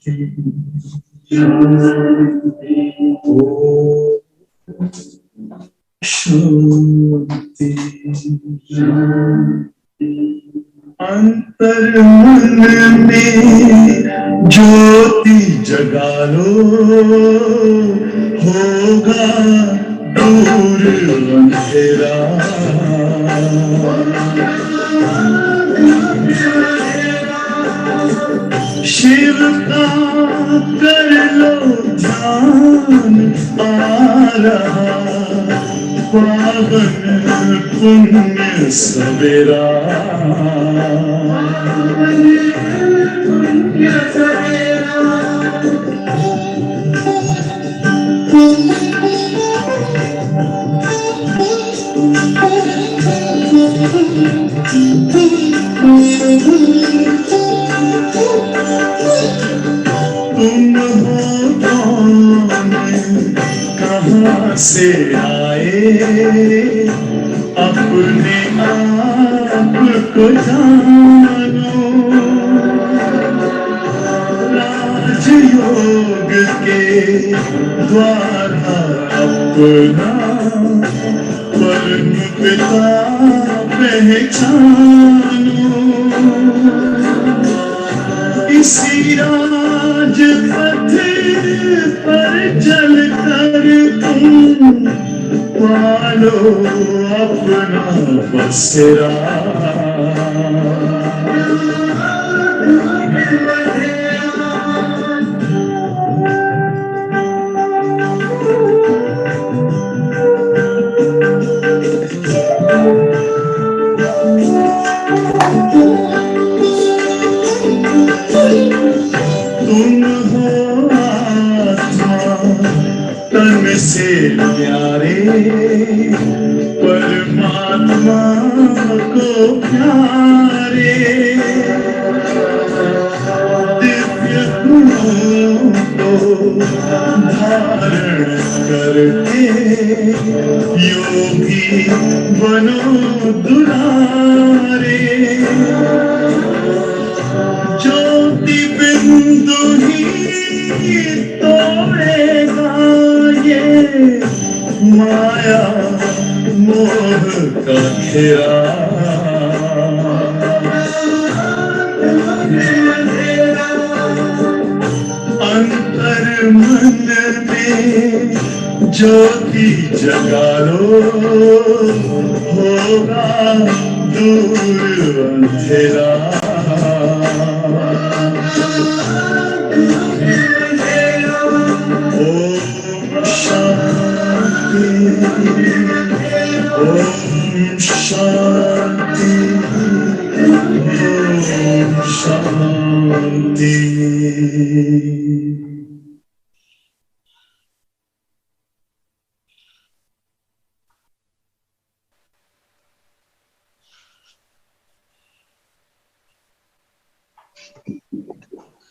शांति अंतर मन में ज्योति जगा लो, होगा दूर अंधेरा। शिव का कर लो ध्यान, आ रहा पावन पुण्य सवेरा। तुम हो कौन, कहाँ से आए, अपने आप को जानो। राजयोग के द्वारा अपना परम पिता पहचानो। इसी राजपथ पर चल कर तुम पालो अपना बसेरा। तुम हो आत्मा तन से प्यारे, परमात्मा को प्यारे। दिव्य गुणों को धारण करके योगी बनो दुलारे। ज्योति बिंदु ही तोड़ेगा ये माया मोह का घेरा। अंतर मन में ज्योति जगा लो, होगा दूर अंधेरा। Om Shanti, Om Shanti, Om Shanti.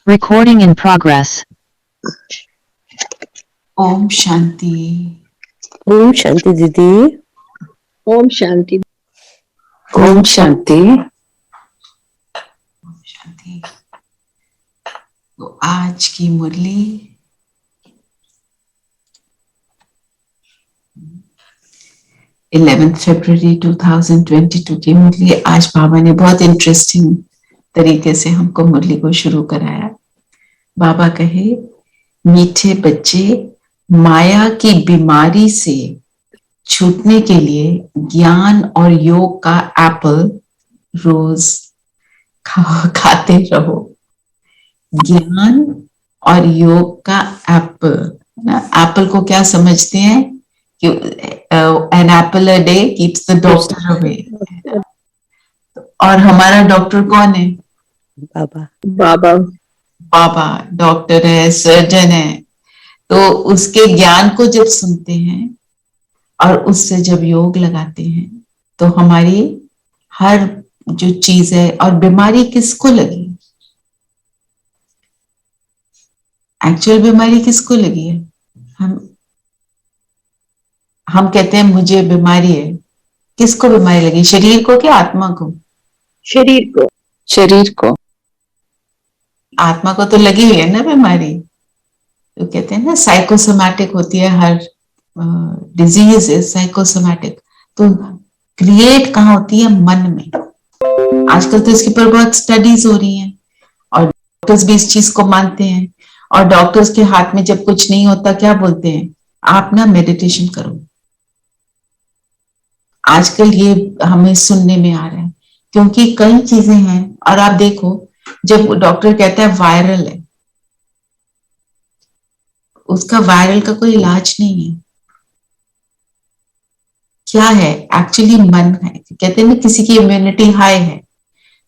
Recording in progress. Om Shanti. Om Shanti दीदी। ओम शांति। ओम शांति। ओम शांति। तो आज की मुरली 11 फरवरी 2022 की मुरली। आज बाबा ने बहुत इंटरेस्टिंग तरीके से हमको मुरली को शुरू कराया। बाबा कहे, मीठे बच्चे, माया की बीमारी से छूटने के लिए ज्ञान और योग का एप्पल रोज खाते रहो। ज्ञान और योग का एप्पल ना, एप्पल को क्या समझते हैं कि an apple a day keeps the doctor away. और हमारा डॉक्टर कौन है? बाबा। बाबा। बाबा डॉक्टर है, सर्जन है। तो उसके ज्ञान को जब सुनते हैं और उससे जब योग लगाते हैं तो हमारी हर जो चीज है, और बीमारी किसको लगी, एक्चुअल बीमारी किसको लगी है? हम कहते हैं मुझे बीमारी है। किसको बीमारी लगी? शरीर को कि आत्मा को? शरीर को। शरीर को। आत्मा को तो लगी हुई है ना बीमारी, तो कहते हैं ना साइकोसोमैटिक होती है, हर डिजीज इज साइकोसोमैटिक। तो क्रिएट कहाँ होती है? मन में। आजकल तो इसके ऊपर बहुत स्टडीज हो रही हैं और डॉक्टर्स भी इस चीज को मानते हैं। और डॉक्टर्स के हाथ में जब कुछ नहीं होता क्या बोलते हैं? आप ना मेडिटेशन करो। आजकल ये हमें सुनने में आ रहा है, क्योंकि कई चीजें हैं। और आप देखो, जब डॉक्टर कहता है वायरल है, उसका वायरल का कोई इलाज नहीं है। क्या है? एक्चुअली मन है। कहते हैं ना किसी की इम्यूनिटी हाई है,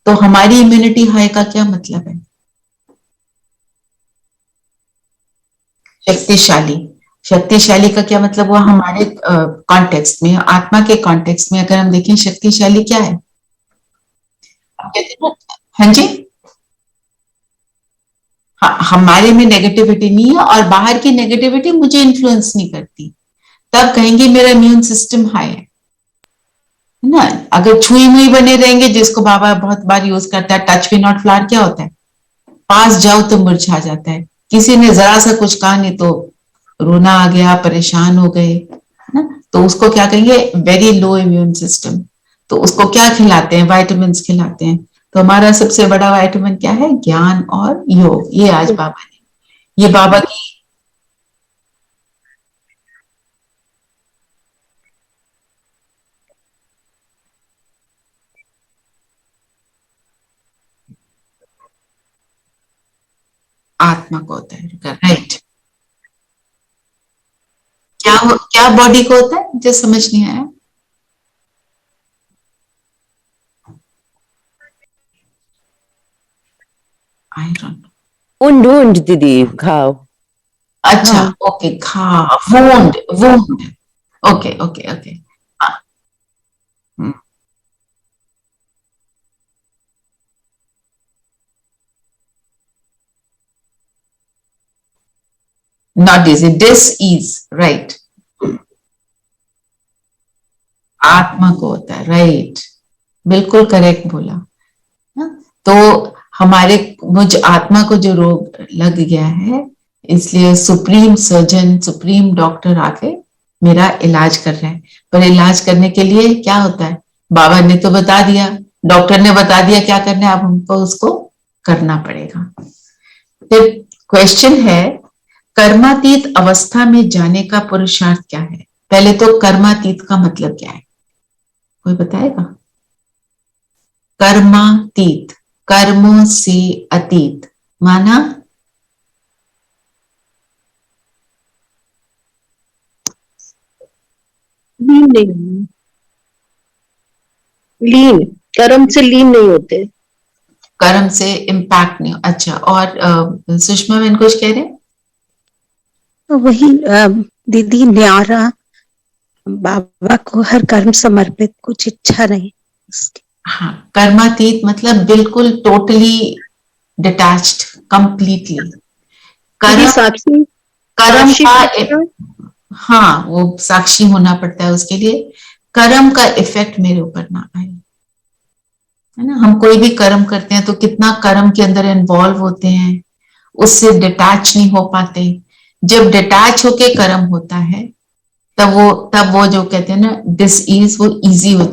तो हमारी इम्यूनिटी हाई का क्या मतलब है? शक्तिशाली। शक्तिशाली का क्या मतलब हुआ हमारे कॉन्टेक्स्ट में, आत्मा के कॉन्टेक्स्ट में अगर हम देखें शक्तिशाली क्या है? हम कहते हैं ना, हाँ जी, हाँ, हमारे में नेगेटिविटी नहीं है और बाहर की नेगेटिविटी मुझे इन्फ्लुएंस नहीं करती, तब कहेंगे मेरा इम्यून सिस्टम हाई है ना। अगर छुई मुई बने रहेंगे, जिसको बाबा बहुत बार यूज करता है, टच मी नॉट फ्लावर क्या होता है? पास जाओ तो मुरझा जाता है। किसी ने जरा सा कुछ कहा नहीं तो रोना आ गया, परेशान हो गए ना। तो उसको क्या कहेंगे? Very low immune system. तो उसको क्या खिलाते हैं? वाइटामिन खिलाते हैं। तो हमारा सबसे बड़ा वाइटामिन क्या है? ज्ञान और योग। ये आज बाबा ने, ये बाबा की आत्मा को होता है, राइट। क्या बॉडी को होता है? मुझे समझ नहीं आया। आयरन। वुंड वुंड दीदी, घाव। अच्छा, हाँ। ओके, घाव, wound, wound. Okay okay okay. Not disease, dish is, right. आत्मा को होता है, राइट। बिल्कुल करेक्ट बोला ना? तो हमारे, मुझ आत्मा को जो रोग लग गया है, इसलिए सुप्रीम सर्जन, सुप्रीम डॉक्टर आके मेरा इलाज कर रहे हैं। पर इलाज करने के लिए क्या होता है? बाबा ने तो बता दिया, डॉक्टर ने बता दिया क्या करना है, अब हमको उसको करना पड़ेगा। फिर क्वेश्चन है, कर्मातीत अवस्था में जाने का पुरुषार्थ क्या है? पहले तो कर्मातीत का मतलब क्या है, कोई बताएगा? कर्मातीत, कर्मों से अतीत, माना लीन नहीं, लीन, कर्म से लीन नहीं होते। कर्म से इम्पैक्ट नहीं। अच्छा, और सुषमा बहन कुछ कह रहे हैं? तो वही दीदी, न्यारा बाबा को हर कर्म समर्पित, कुछ इच्छा नहीं उसकी। हाँ, कर्मातीत मतलब बिल्कुल टोटली डिटैच्ड, कंप्लीटली। दीदी कर्म, साक्षी, कर्म साक्षी का, पुरुष, हाँ, वो साक्षी होना पड़ता है उसके लिए। कर्म का इफेक्ट मेरे ऊपर ना आए, है ना। हम कोई भी कर्म करते हैं तो कितना कर्म के अंदर इन्वॉल्व होते हैं, उससे डिटैच नहीं हो पाते। जब डिटैच होके कर्म होता है, तब वो जो कहते हैं ना डिस ईज, वो इजी हो।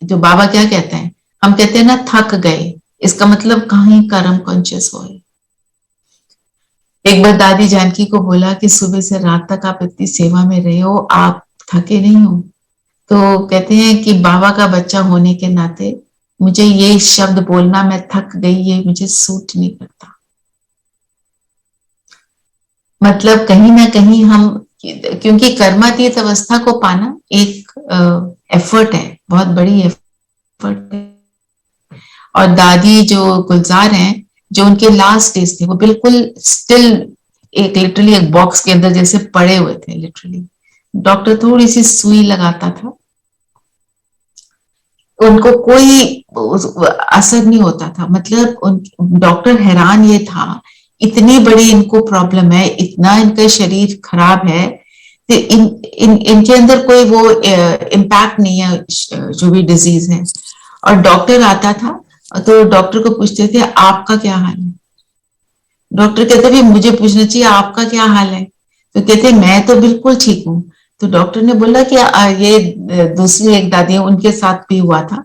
जो बाबा क्या कहते हैं, हम कहते हैं ना थक गए, इसका मतलब कहीं कर्म कॉन्शियस हो। एक बार दादी जानकी को बोला कि सुबह से रात तक आप इतनी सेवा में रहे हो, आप थके नहीं हो? तो कहते हैं कि बाबा का बच्चा होने के नाते मुझे ये शब्द बोलना, मैं थक गई, ये मुझे सूट नहीं करता। मतलब कहीं ना कहीं हम, क्योंकि कर्मातीत अवस्था को पाना एक एफर्ट है, बहुत बड़ी एफर्ट है। और दादी जो गुलजार हैं, जो उनके लास्ट डेज थे, वो बिल्कुल स्टिल एक लिटरली एक बॉक्स के अंदर जैसे पड़े हुए थे लिटरली। डॉक्टर थोड़ी सी सुई लगाता था, उनको कोई असर नहीं होता था। मतलब डॉक्टर हैरान ये था, इतनी बड़ी इनको प्रॉब्लम है, इतना इनका शरीर खराब है, तो इनके अंदर कोई वो इम्पैक्ट नहीं है, जो भी डिजीज है। और डॉक्टर आता था तो डॉक्टर को पूछते थे आपका क्या हाल है, डॉक्टर कहते भी मुझे पूछना चाहिए आपका क्या हाल है, तो कहते मैं तो बिल्कुल ठीक हूँ। तो डॉक्टर ने बोला कि ये दूसरी एक दादी है, उनके साथ भी हुआ था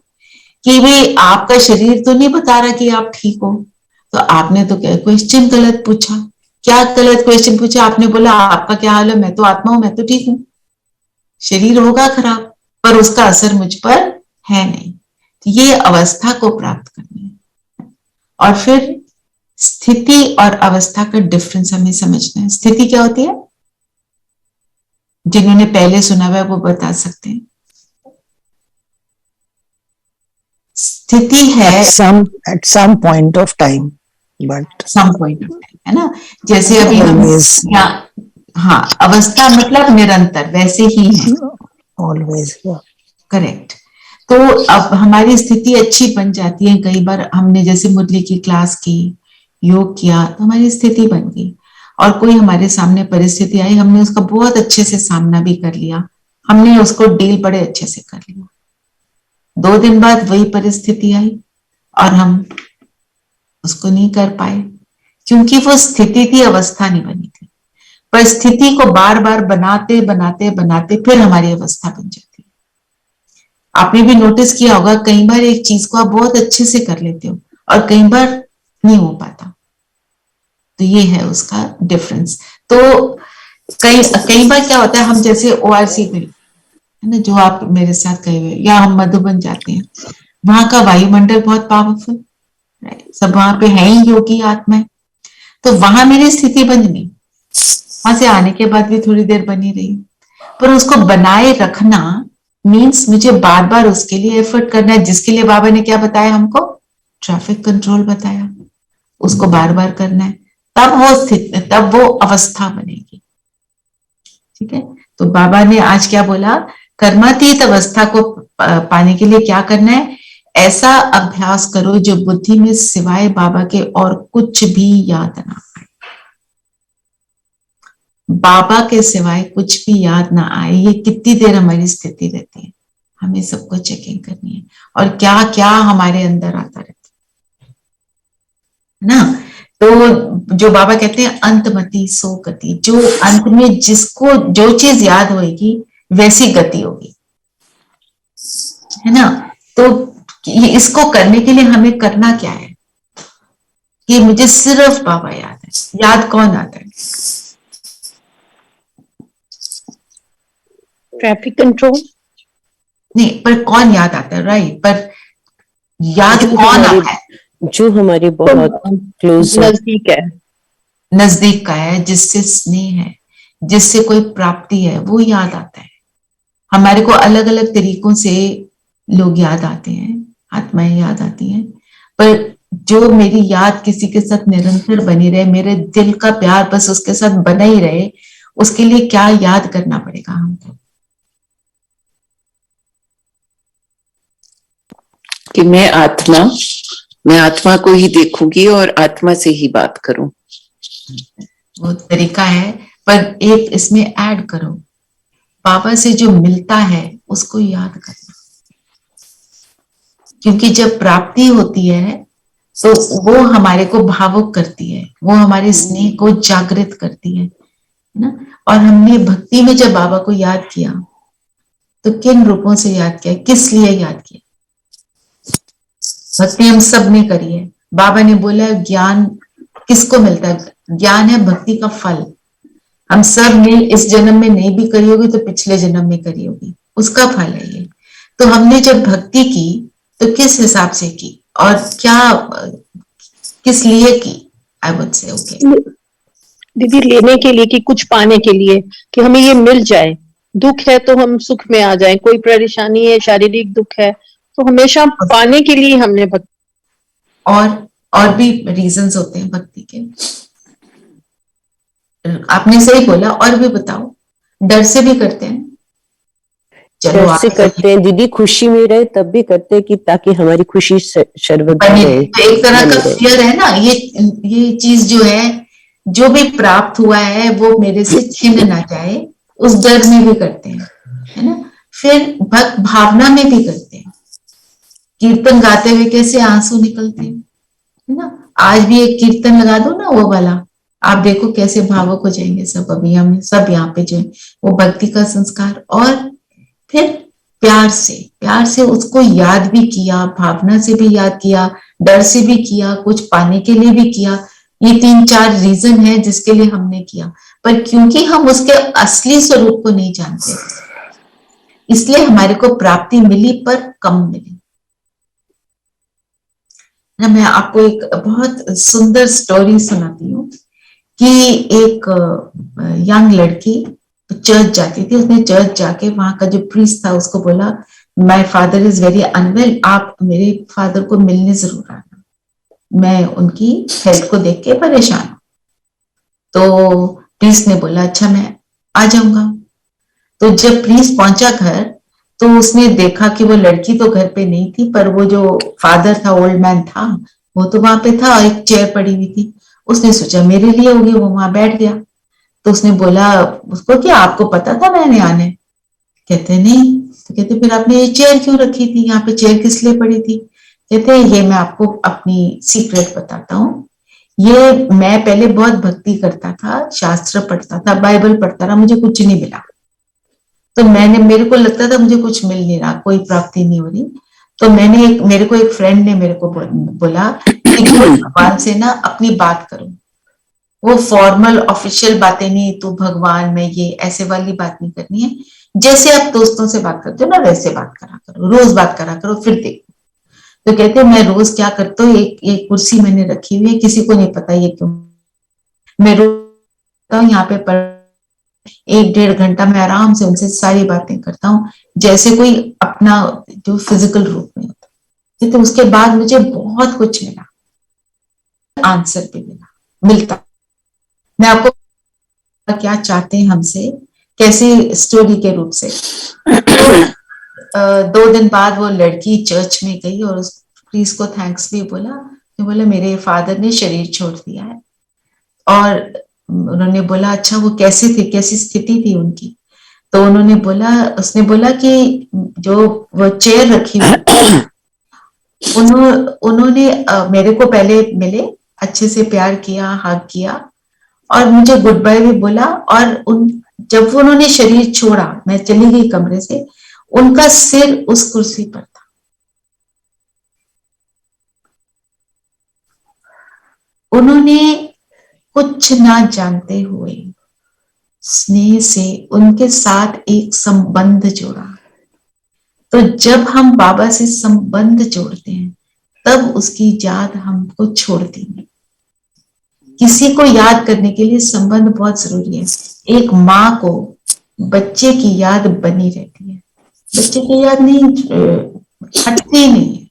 कि भाई आपका शरीर तो नहीं बता रहा कि आप ठीक हो, तो आपने तो क्वेश्चन गलत पूछा। क्या गलत क्वेश्चन पूछा? आपने बोला आपका क्या हाल है, मैं तो आत्मा हूं, मैं तो ठीक हूँ। शरीर होगा खराब पर उसका असर मुझ पर है नहीं। तो ये अवस्था को प्राप्त करनी है। और फिर स्थिति और अवस्था का डिफरेंस हमें समझना है। स्थिति क्या होती है? जिन्होंने पहले सुना हुआ है वो बता सकते हैं। स्थिति है at some point of time, but some point of time, है ना? जैसे अभी हम always, हाँ, अवस्था मतलब निरंतर, वैसे ही है। always, yeah. करेक्ट। तो अब हमारी स्थिति अच्छी बन जाती है। कई बार हमने जैसे मुरली की क्लास की, योग किया, तो हमारी स्थिति बन गई। और कोई हमारे सामने परिस्थिति आई, हमने उसका बहुत अच्छे से सामना भी कर लिया, हमने उसको डील बड़े अच्छे से कर लिया। 2 दिन बाद वही परिस्थिति आई और हम उसको नहीं कर पाए, क्योंकि वो स्थिति थी, अवस्था नहीं बनी थी। पर स्थिति को बार बार बनाते बनाते बनाते फिर हमारी अवस्था बन जाती है। आपने भी नोटिस किया होगा, कई बार एक चीज को आप बहुत अच्छे से कर लेते हो और कई बार नहीं हो पाता। तो ये है उसका डिफरेंस। तो कई बार क्या होता है, हम जैसे ORC में, है ना, जो आप मेरे साथ गए हुए, या हम मधुबन जाते हैं, वहां का वायुमंडल बहुत पावरफुल, सब वहां पे है ही योगी आत्मा। तो वहां मेरी स्थिति बनी नहीं, वहां से आने के बाद भी थोड़ी देर बनी रही, पर उसको बनाए रखना मीन्स मुझे बार बार उसके लिए एफर्ट करना है, जिसके लिए बाबा ने क्या बताया हमको? ट्रैफिक कंट्रोल बताया। उसको बार बार करना है, तब वो अवस्था बनेगी। ठीक है? तो बाबा ने आज क्या बोला? कर्मातीत अवस्था को पाने के लिए क्या करना है? ऐसा अभ्यास करो जो बुद्धि में सिवाय बाबा के और कुछ भी याद ना आए। बाबा के सिवाय कुछ भी याद ना आए। ये कितनी देर हमारी स्थिति रहती है, हमें सबको चेकिंग करनी है। और क्या क्या हमारे अंदर आता रहता है ना। तो जो बाबा कहते हैं अंतमति सो गति, जो अंत में जिसको जो चीज याद होगी वैसी गति होगी, है ना। तो इसको करने के लिए हमें करना क्या है कि मुझे सिर्फ बाबा याद है। याद कौन आता है? ट्रैफिक कंट्रोल नहीं, पर कौन याद आता है? राइट, पर याद जो कौन हमारे आता है? जो हमारे बहुत क्लोज है, नजदीक है। नजदीक का है, जिससे स्नेह है, जिससे कोई प्राप्ति है, वो याद आता है। हमारे को अलग अलग तरीकों से लोग याद आते हैं, आत्माएं याद आती हैं, पर जो मेरी याद किसी के साथ निरंतर बनी रहे, मेरे दिल का प्यार बस उसके साथ बना ही रहे, उसके लिए क्या याद करना पड़ेगा हमको? कि मैं आत्मा को ही देखूंगी और आत्मा से ही बात करूं। वो तरीका है, पर एक इसमें ऐड करो, बाबा से जो मिलता है उसको याद करना। क्योंकि जब प्राप्ति होती है तो वो हमारे को भावुक करती है, वो हमारे स्नेह को जागृत करती है ना। और हमने भक्ति में जब बाबा को याद किया तो किन रूपों से याद किया, किस लिए याद किया? भक्ति हम सब ने करी है। बाबा ने बोला ज्ञान किसको मिलता है? ज्ञान है भक्ति का फल। हम सब ने इस जन्म में नहीं भी करी होगी तो पिछले जन्म में करी होगी, उसका फल है ये। तो हमने जब भक्ति की तो किस हिसाब से की और क्या किस लिए की? आई वुड से ओके दीदी, लेने के लिए कि कुछ पाने के लिए, कि हमें ये मिल जाए। दुख है तो हम सुख में आ जाएं, कोई परेशानी है, शारीरिक दुख है, तो हमेशा पाने के लिए हमने भक्ति। और भी रीजंस होते हैं भक्ति के। आपने सही बोला, और भी बताओ। डर से भी करते हैं, चलो डर से करते हैं दीदी, खुशी में रहे तब भी करते हैं कि ताकि हमारी खुशी सर्वदा रहे। तो एक तरह का फियर है ना, ये चीज जो है, जो भी प्राप्त हुआ है वो मेरे से छिन ना जाए, उस डर में भी करते हैं, है ना। फिर भक्त भावना में भी करते हैं। कीर्तन गाते हुए कैसे आंसू निकलते हैं, है ना। आज भी एक कीर्तन लगा दो ना वो वाला, आप देखो कैसे भावुक हो जाएंगे सब। अभी हम सब यहाँ पे जो है वो भक्ति का संस्कार, और फिर प्यार से उसको याद भी किया, भावना से भी याद किया, डर से भी किया, कुछ पाने के लिए भी किया। ये 3-4 रीजन है जिसके लिए हमने किया, पर क्योंकि हम उसके असली स्वरूप को नहीं जानते, इसलिए हमारे को प्राप्ति मिली पर कम मिली ना। मैं आपको एक बहुत सुंदर स्टोरी सुनाती हूँ कि एक यंग लड़की चर्च जाती थी। उसने चर्च जाके वहां का जो प्रीस्ट था उसको बोला, my father is very unwell, आप मेरे फादर को मिलने जरूर आना, मैं उनकी हेल्थ को देख के परेशान हूं। तो प्रीस्ट ने बोला अच्छा मैं आ जाऊंगा। तो जब प्रीस्ट पहुंचा घर तो उसने देखा कि वो लड़की तो घर पे नहीं थी, पर वो जो फादर था, ओल्ड मैन था, वो तो वहां पे था, एक चेयर पड़ी हुई थी। उसने सोचा मेरे लिए होगी, वो वहां बैठ गया। तो उसने बोला उसको कि आपको पता था मैंने आने? कहते नहीं। तो कहते फिर आपने ये चेयर क्यों रखी थी, यहाँ पे चेयर किस लिए पड़ी थी? कहते ये मैं आपको अपनी सीक्रेट बताता हूँ। ये मैं पहले बहुत भक्ति करता था, शास्त्र पढ़ता था, बाइबल पढ़ता था, मुझे कुछ नहीं मिला। तो मेरे को लगता था मुझे कुछ मिल नहीं रहा, कोई प्राप्ति नहीं हो रही। तो मेरे को एक फ्रेंड ने मेरे को बोला कि भगवान से ना अपनी बात करो, वो फॉर्मल ऑफिशियल बातें नहीं, तो भगवान मैं ये ऐसे वाली बात नहीं करनी है, जैसे आप दोस्तों से बात करते हो ना वैसे बात करा करो, रोज बात करा करो, फिर देखो। तो कहते मैं रोज क्या करता हूँ, एक कुर्सी मैंने रखी हुई है, किसी को नहीं पता ये क्यों, मैं रोज यहाँ पे 1-1.5 घंटा मैं आराम से उनसे सारी बातें करता हूँ, जैसे कोई अपना जो फिजिकल रूप में होता। तो उसके बाद मुझे बहुत कुछ मिला, आंसर भी मिलता। मैं आपको क्या चाहते हैं हमसे, कैसी स्टोरी के रूप से। तो 2 दिन बाद वो लड़की चर्च में गई और उस प्रीस्ट को थैंक्स भी बोला। तो बोला मेरे फादर ने शरीर छोड़ दिया है। और उन्होंने बोला अच्छा वो कैसे थे, कैसी स्थिति थी उनकी? तो उसने बोला कि जो वो चेयर रखी हुई, उन्होंने मेरे को पहले मिले, अच्छे से प्यार किया, हग किया और मुझे गुड बाय भी बोला। और जब उन्होंने शरीर छोड़ा, मैं चली गई कमरे से, उनका सिर उस कुर्सी पर था। उन्होंने कुछ ना जानते हुए स्नेह से उनके साथ एक संबंध जोड़ा। तो जब हम बाबा से संबंध जोड़ते हैं तब उसकी याद हमको छोड़ती नहीं। किसी को याद करने के लिए संबंध बहुत जरूरी है। एक माँ को बच्चे की याद बनी रहती है, बच्चे की याद नहीं हटती नहीं है,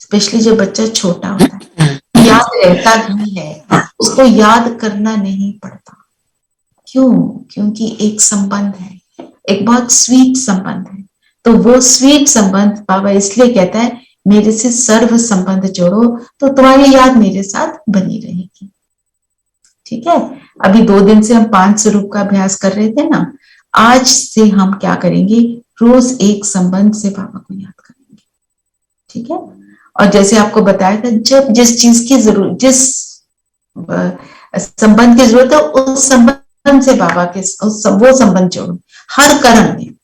स्पेशली जब बच्चा छोटा होता है, याद रहता भी है, उसको याद करना नहीं पड़ता। क्यों? क्योंकि एक संबंध है, एक बहुत स्वीट संबंध है। तो वो स्वीट संबंध बाबा इसलिए कहता है मेरे से सर्व संबंध जोड़ो तो तुम्हारी याद मेरे साथ बनी रहेगी। ठीक है, अभी 2 दिन से हम 5 स्वरूप का अभ्यास कर रहे थे ना, आज से हम क्या करेंगे, रोज एक संबंध से बाबा को याद करेंगे। ठीक है, और जैसे आपको बताया था, जब जिस चीज की जरूरत, जिस संबंध की जरूरत है, उस संबंध से बाबा के वो संबंध जोड़ो हर कर्म में।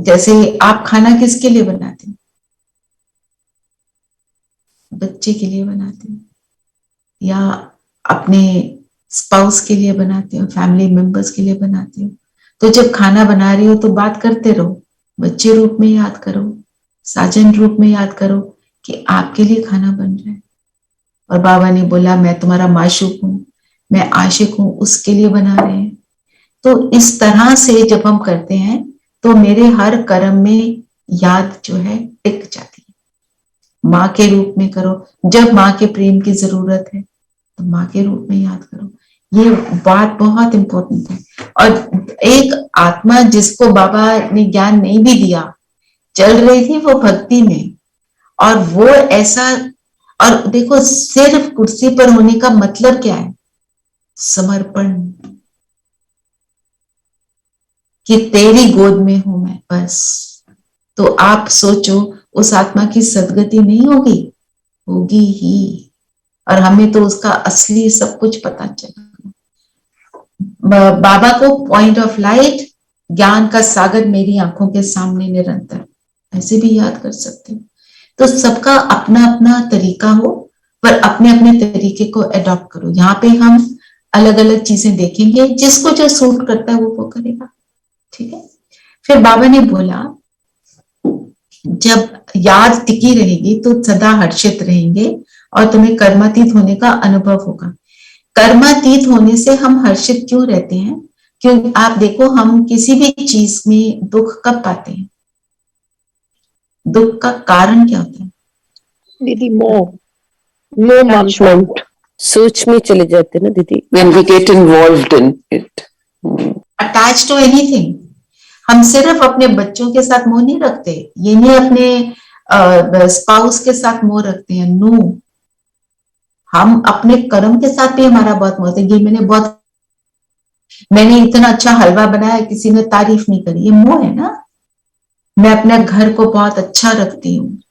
जैसे आप खाना किसके लिए बनाते हैं? बच्चे के लिए बनाते हैं, या अपने स्पाउस के लिए बनाते हो, फैमिली मेंबर्स के लिए बनाते हो। तो जब खाना बना रही हो तो बात करते रहो, बच्चे रूप में याद करो, साजन रूप में याद करो कि आपके लिए खाना बन रहा है। और बाबा ने बोला मैं तुम्हारा माशूक हूं, मैं आशिक हूं, उसके लिए बना रहे हैं। तो इस तरह से जब हम करते हैं तो मेरे हर कर्म में याद जो है टिक जाती है। माँ के रूप में करो, जब माँ के प्रेम की जरूरत है तो माँ के रूप में याद करो। ये बात बहुत इंपॉर्टेंट है। और एक आत्मा जिसको बाबा ने ज्ञान नहीं भी दिया, चल रही थी वो भक्ति में, और वो ऐसा, और देखो सिर्फ कुर्सी पर होने का मतलब क्या है, समर्पण, कि तेरी गोद में हूं मैं बस। तो आप सोचो उस आत्मा की सदगति नहीं होगी, होगी ही, और हमें तो उसका असली सब कुछ पता चला। बाबा को पॉइंट ऑफ लाइट, ज्ञान का सागर मेरी आंखों के सामने निरंतर, ऐसे भी याद कर सकते हो। तो सबका अपना अपना तरीका हो, पर अपने अपने तरीके को अडॉप्ट करो। यहाँ पे हम अलग अलग चीजें देखेंगे, जिसको जो सूट करता है वो करेगा, ठीक है। फिर बाबा ने बोला जब याद टिकी रहेगी तो सदा हर्षित रहेंगे और तुम्हें कर्मातीत होने का अनुभव होगा। कर्मातीत होने से हम हर्षित क्यों रहते हैं? क्यों, आप देखो हम किसी भी चीज में दुख कब पाते हैं? दुख का कारण क्या होता है दीदी? मोह अटैचमेंट, सोच में चले जाते हैं ना दीदी। when we get involved in it. Attach to anything. हम सिर्फ अपने बच्चों के साथ मोह नहीं रखते, ये नहीं अपने स्पाउस के साथ मोह रखते हैं, नो। हम अपने कर्म के साथ भी हमारा बहुत मोह है। ये मैंने इतना अच्छा हलवा बनाया, किसी ने तारीफ नहीं करी, ये मोह है ना। मैं अपने घर को बहुत अच्छा रखती हूँ,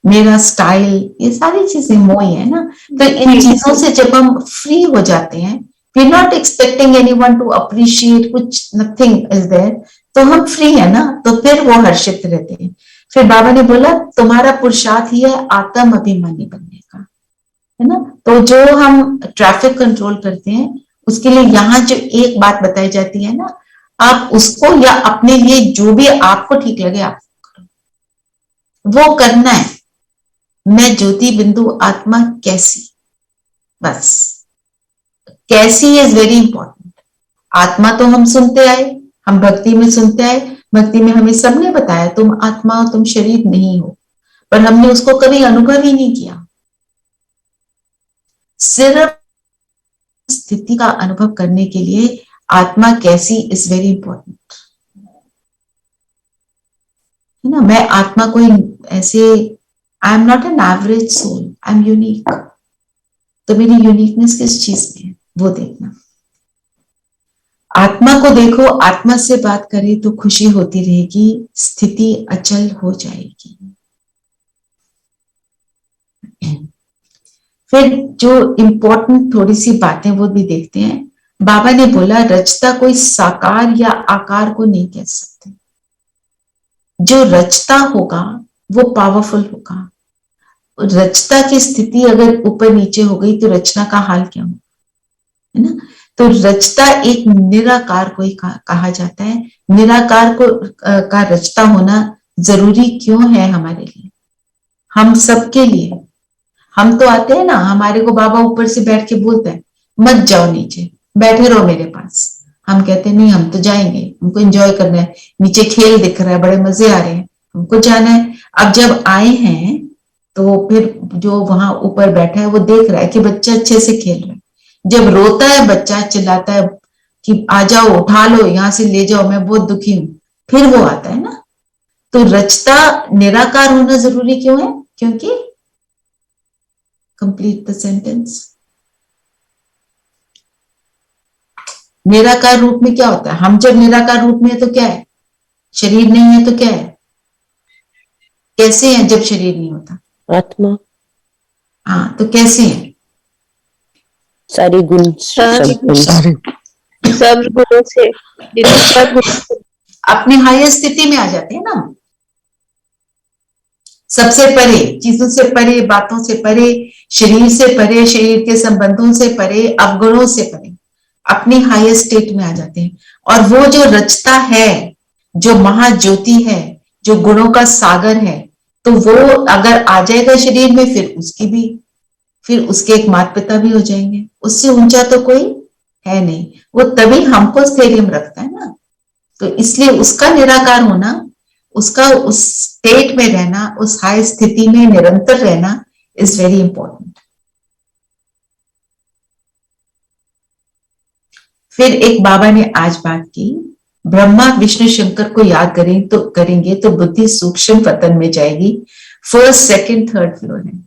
मेरा स्टाइल, ये सारी चीजें मोह है ना। तो इन चीजों से जब हम फ्री हो जाते हैं, we not expecting anyone to appreciate, कुछ नथिंग इज देयर, तो हम फ्री है ना, तो फिर वो हर्षित रहते हैं। फिर बाबा ने बोला तुम्हारा पुरुषार्थ ही है आत्म अभिमानी बनने का, है ना। तो जो हम ट्रैफिक कंट्रोल करते हैं, उसके लिए यहाँ जो एक बात बताई जाती है ना, आप उसको या अपने लिए जो भी आपको ठीक लगे आप करो, वो करना है। मैं ज्योति बिंदु आत्मा कैसी, बस कैसी इज वेरी इंपॉर्टेंट। आत्मा तो हम सुनते आए, हम भक्ति में सुनते आए, भक्ति में हमें सबने बताया तुम आत्मा हो, तुम शरीर नहीं हो, पर हमने उसको कभी अनुभव ही नहीं किया। सिर्फ स्थिति का अनुभव करने के लिए आत्मा कैसी इज वेरी इंपॉर्टेंट, है ना। मैं आत्मा कोई ऐसे, I am not an average soul, I am unique. तो मेरी यूनिकनेस किस चीज में है वो देखना। आत्मा को देखो, आत्मा से बात करें तो खुशी होती रहेगी, स्थिति अचल हो जाएगी। फिर जो इंपॉर्टेंट थोड़ी सी बातें वो भी देखते हैं। बाबा ने बोला रचता कोई साकार या आकार को नहीं कह सकते, जो रचता होगा वो पावरफुल होगा। रचता की स्थिति अगर ऊपर नीचे हो गई तो रचना का हाल क्या होगा, है ना। तो रचता एक निराकार को ही कहा जाता है। निराकार को का रचता होना जरूरी क्यों है हमारे लिए, हम सबके लिए। हम तो आते हैं ना, हमारे को बाबा ऊपर से बैठ के बोलता है मत जाओ नीचे, बैठे रहो मेरे पास। हम कहते हैं नहीं हम तो जाएंगे, हमको एंजॉय करना है, नीचे खेल दिख रहा है, बड़े मजे आ रहे हैं, हमको जाना है। अब जब आए हैं तो फिर जो वहां ऊपर बैठा है वो देख रहा है कि बच्चा अच्छे से खेल रहा है। जब रोता है बच्चा, चिल्लाता है कि आ जाओ, उठा लो, यहां से ले जाओ, मैं बहुत दुखी हूं, फिर वो आता है ना। तो रचता निराकार होना जरूरी क्यों है? क्योंकि कंप्लीट द सेंटेंस, निराकार रूप में क्या होता है? हम जब निराकार रूप में है तो क्या है? शरीर नहीं है तो क्या है? कैसे है जब शरीर नहीं होता? आत्मा। हाँ, तो कैसे है? सारे गुण, सारे सारे सब गुणों से दीदी, सब गुणों से अपनी हाईएस्ट स्थिति में आ जाते हैं ना, सबसे परे, चीजों से परे, बातों से परे, शरीर से परे, शरीर के संबंधों से परे, अवगुणों से परे, अपनी हाईएस्ट स्टेट में आ जाते हैं। और वो जो रचता है, जो महाज्योति है, जो गुणों का सागर है, तो वो अगर आ जाएगा शरीर में, फिर उसके एक माता पिता भी हो जाएंगे। उससे ऊंचा तो कोई है नहीं, वो तभी हमको स्थैर्य में रखता है ना। तो इसलिए उसका निराकार होना, उसका उस स्टेट में रहना, उस हाई स्थिति में निरंतर रहना इज वेरी इंपॉर्टेंट। फिर एक बाबा ने आज बात की, ब्रह्मा विष्णु शंकर को याद करेंगे तो बुद्धि सूक्ष्म पतन में जाएगी। फर्स्ट सेकंड थर्ड फ्लोर है।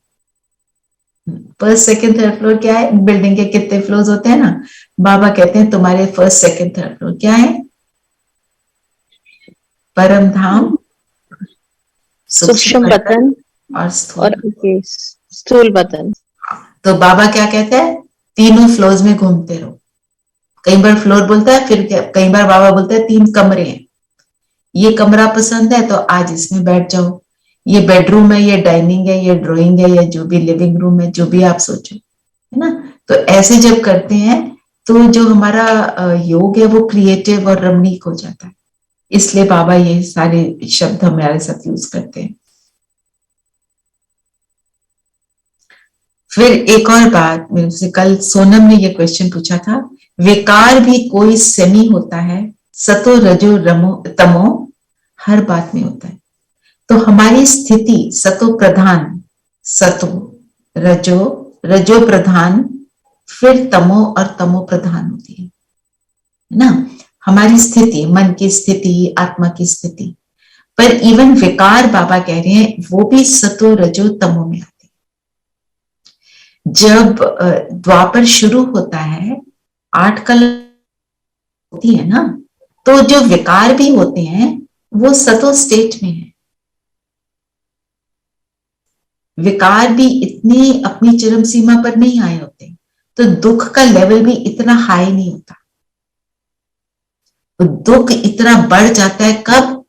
फर्स्ट सेकंड थर्ड फ्लोर क्या है? बिल्डिंग के कितने फ्लोर्स होते हैं ना, बाबा कहते हैं तुम्हारे फर्स्ट सेकंड थर्ड फ्लोर क्या है? परम धाम, सूक्ष्म पतन और और अकेश। स्थूल बदन। तो बाबा क्या कहते हैं, तीनों फ्लोर्स में घूमते रहो। कई बार फ्लोर बोलता है, फिर कई बार बाबा बोलता है 3 कमरे हैं, ये कमरा पसंद है तो आज इसमें बैठ जाओ, ये बेडरूम है, ये डाइनिंग है, ये ड्राइंग है, या जो भी लिविंग रूम है, जो भी आप सोचो, है ना। तो ऐसे जब करते हैं तो जो हमारा योग है वो क्रिएटिव और रमणीक हो जाता है। इसलिए बाबा ये सारे शब्द हमारे साथ यूज करते हैं। फिर एक और बात, मेरे से कल सोनम ने ये क्वेश्चन पूछा था, विकार भी कोई सेमी होता है, सतो रजो तमो हर बात में होता है। तो हमारी स्थिति सतो प्रधान, सतो रजो प्रधान, फिर तमो और तमो प्रधान होती है ना। हमारी स्थिति, मन की स्थिति, आत्मा की स्थिति, पर इवन विकार बाबा कह रहे हैं वो भी सतो रजो तमो में आते हैं। जब द्वापर शुरू होता है, 8 कला होती है ना, तो जो विकार भी होते हैं वो सतो स्टेट में है। विकार भी इतनी अपनी चरम सीमा पर नहीं आए होते, तो दुख का लेवल भी इतना हाई नहीं होता। तो दुख इतना बढ़ जाता है कब?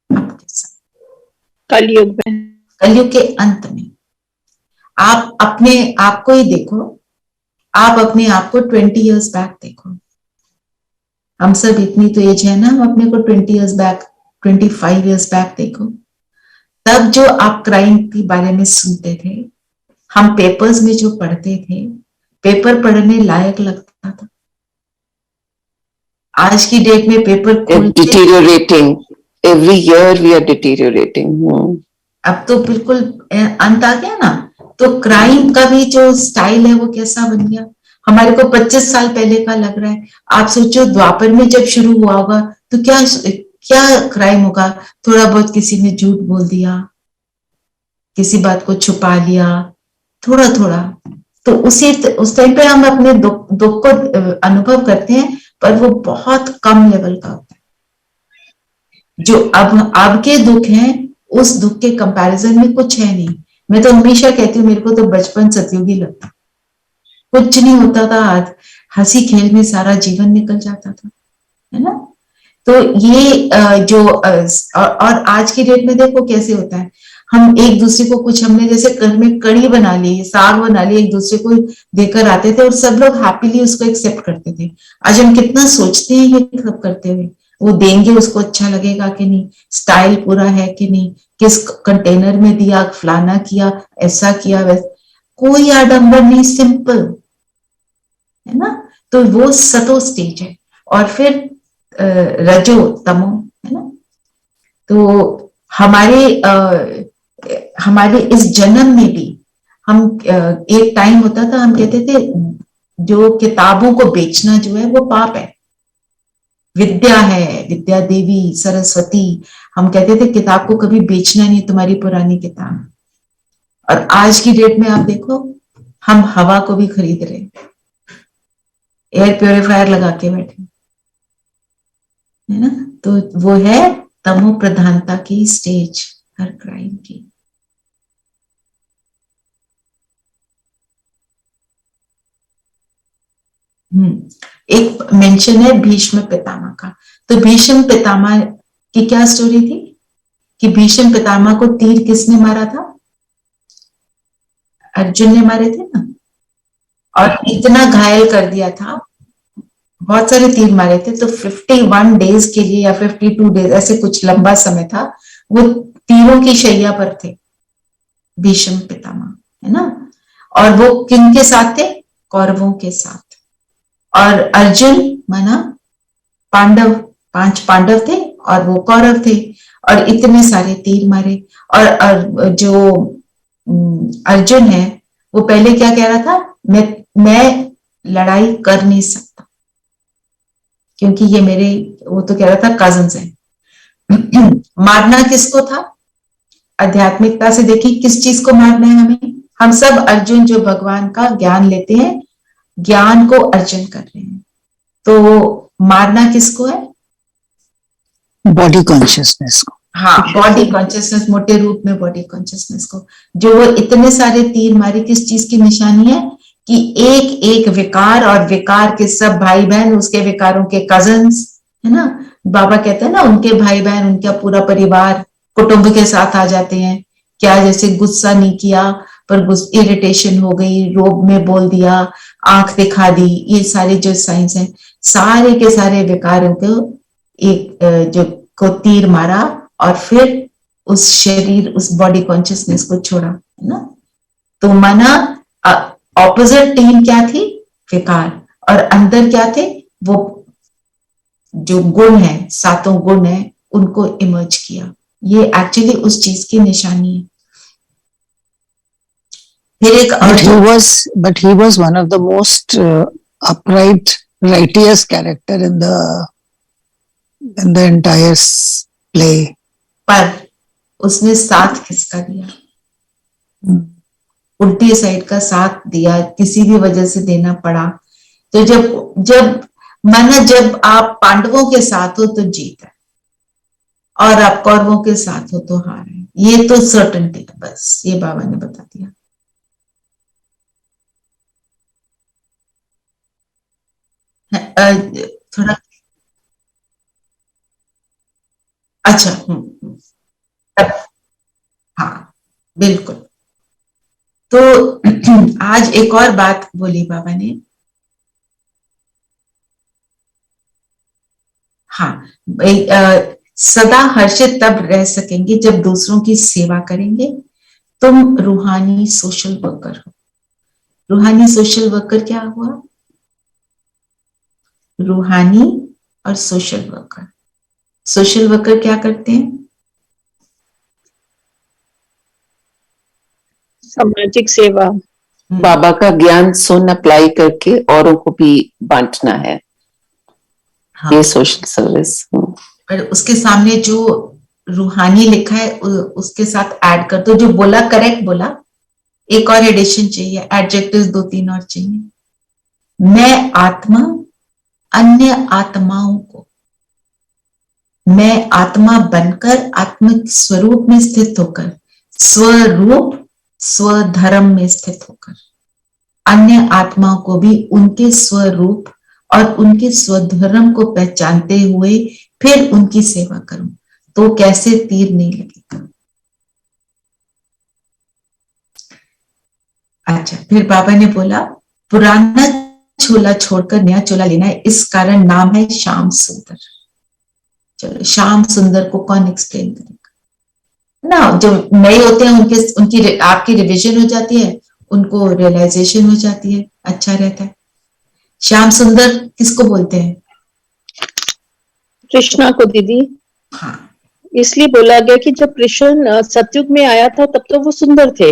आपके साथ कलयुग में, कलयुग के अंत में। आप अपने आप को ही देखो, आप अपने आप को 20 इयर्स बैक देखो। हम सब इतनी तो एज है ना, हम अपने को 20 इयर्स बैक, 25 इयर्स बैक देखो। तब जो आप क्राइम के बारे में सुनते थे, हम पेपर्स में जो पढ़ते थे, पेपर पढ़ने लायक लगता था। आज की डेट में paper deteriorating, every year we are deteriorating. अब तो बिल्कुल अंत आ गया ना। तो क्राइम का भी जो स्टाइल है वो कैसा बन गया, हमारे को 25 साल पहले का लग रहा है। आप सोचो द्वापर में जब शुरू हुआ होगा तो क्या क्राइम होगा, थोड़ा बहुत किसी ने झूठ बोल दिया, किसी बात को छुपा लिया थोड़ा थोड़ा, तो उस टाइम पे हम अपने दुख को अनुभव करते हैं, पर वो बहुत कम लेवल का होता है। जो अब के दुख हैं, उस दुख के कंपैरिजन में कुछ है नहीं। मैं तो हमेशा कहती हूँ, मेरे को तो बचपन सतयुगी लगता, कुछ नहीं होता था, आज हंसी खेल में सारा जीवन निकल जाता था, है ना। तो ये जो और आज की डेट में देखो कैसे होता है, हम एक दूसरे को कुछ, हमने जैसे घर में कड़ी बना ली, साग बना ली, एक दूसरे को देकर आते थे और सब लोग हैप्पीली उसको एक्सेप्ट करते थे। आज हम कितना सोचते हैं ये सब करते हुए, वो देंगे उसको अच्छा लगेगा कि नहीं, स्टाइल पूरा है कि नहीं, किस कंटेनर में दिया, फलाना किया, ऐसा किया, वैसा, कोई आडंबर नहीं, सिंपल, है ना। तो वो सतो स्टेज है। और फिर रजो तमो, है ना। तो हमारे इस जन्म में भी हम, एक टाइम होता था हम कहते थे जो किताबों को बेचना जो है वो पाप है, विद्या है, विद्या देवी सरस्वती, हम कहते थे किताब को कभी बेचना नहीं, तुम्हारी पुरानी किताब। और आज की डेट में आप देखो, हम हवा को भी खरीद रहे, एयर प्योरीफायर लगा के बैठे, है ना। तो वो है तमो प्रधानता की स्टेज हर क्राइम की। एक मेंशन है भीष्म पितामह का। तो भीष्म पितामह की क्या स्टोरी थी कि भीष्म पितामह को तीर किसने मारा था? अर्जुन ने मारे थे ना, और इतना घायल कर दिया था, बहुत सारे तीर मारे थे। तो 51 डेज के लिए या 52 डेज, ऐसे कुछ लंबा समय था, वो तीरों की शैया पर थे भीष्म पितामह, है ना। और वो किन के साथ थे? कौरवों के साथ। और अर्जुन माना पांडव, 5 पांडव थे और वो कौरव थे, और इतने सारे तीर मारे। और जो अर्जुन है वो पहले क्या कह रहा था, मैं लड़ाई कर नहीं सकता, क्योंकि ये मेरे, वो तो कह रहा था कजन्स हैं। मारना किसको था? आध्यात्मिकता से देखिए किस चीज को मारना है हमें। हम सब अर्जुन जो भगवान का ज्ञान लेते हैं, ज्ञान को अर्जन कर रहे हैं, तो मारना किसको है? बॉडी कॉन्शियसनेस को। हाँ, बॉडी कॉन्शियसनेस, मोटे रूप में बॉडी कॉन्शियसनेस को, जो वो इतने सारे तीर मारे, किस चीज की निशानी है कि एक एक विकार, और विकार के सब भाई बहन, उसके विकारों के कजन्स, है ना। बाबा कहते हैं ना, उनके भाई बहन, उनका पूरा परिवार कुटुंब के साथ आ जाते हैं। क्या, जैसे गुस्सा नहीं किया पर इरिटेशन हो गई, रोब में बोल दिया, आंख दिखा दी, ये सारे जो साइंस हैं, सारे के सारे विकारों को एक जो को तीर मारा, और फिर उस शरीर, उस बॉडी कॉन्शियसनेस को छोड़ा, है ना। तो माना ऑपोजिट टीम क्या थी, विकार, और अंदर क्या थे, वो जो गुण है, सातों गुण है, उनको इमर्ज किया। ये एक्चुअली उस चीज की निशानी है। फिर एक but he was one of the most upright, righteous character in the entire play. पर उसने साथ किसका दिया? उल्टी साइड का साथ दिया, किसी भी वजह से देना पड़ा। तो जब माना, जब आप पांडवों के साथ हो तो जीत है, और आप कौरवों के साथ हो तो हार है। ये तो सर्टेनिटी है, बस ये बाबा ने बता दिया। थोड़ा अच्छा, हाँ बिल्कुल। तो आज एक और बात बोली बाबा ने, हाँ, सदा हर्षित तब रह सकेंगे जब दूसरों की सेवा करेंगे। तुम रूहानी सोशल वर्कर हो। रूहानी सोशल वर्कर क्या हुआ? रूहानी और सोशल वर्कर। सोशल वर्कर क्या करते हैं? सामाजिक सेवा, बाबा का ज्ञान सुन अप्लाई करके औरों को भी बांटना है। हाँ, ये सोशल सर्विस। पर उसके सामने जो रूहानी लिखा है उसके साथ ऐड कर दो। जो बोला करेक्ट बोला, एक और एडिशन चाहिए, एडजेक्टिव्स 2-3 और चाहिए। मैं आत्मा अन्य आत्माओं को, मैं आत्मा बनकर आत्मिक स्वरूप में स्थित होकर, स्वरूप स्वधर्म में स्थित होकर, अन्य आत्माओं को भी उनके स्वरूप और उनके स्वधर्म को पहचानते हुए फिर उनकी सेवा करूं। तो कैसे तीर नहीं लगेगा। अच्छा, फिर बाबा ने बोला, पुराना चोला छोड़कर नया चोला लेना है, इस कारण नाम है श्याम सुंदर। चलो, श्याम सुंदर को कौन एक्सप्लेन करेगा ना। जो नए होते हैं उनकी आपकी रिविजन हो जाती है, उनको रियलाइजेशन हो जाती है, अच्छा रहता है। श्याम सुंदर किसको बोलते हैं? कृष्णा को दीदी। हाँ, इसलिए बोला गया कि जब कृष्ण सतयुग में आया था तब तो वो सुंदर थे,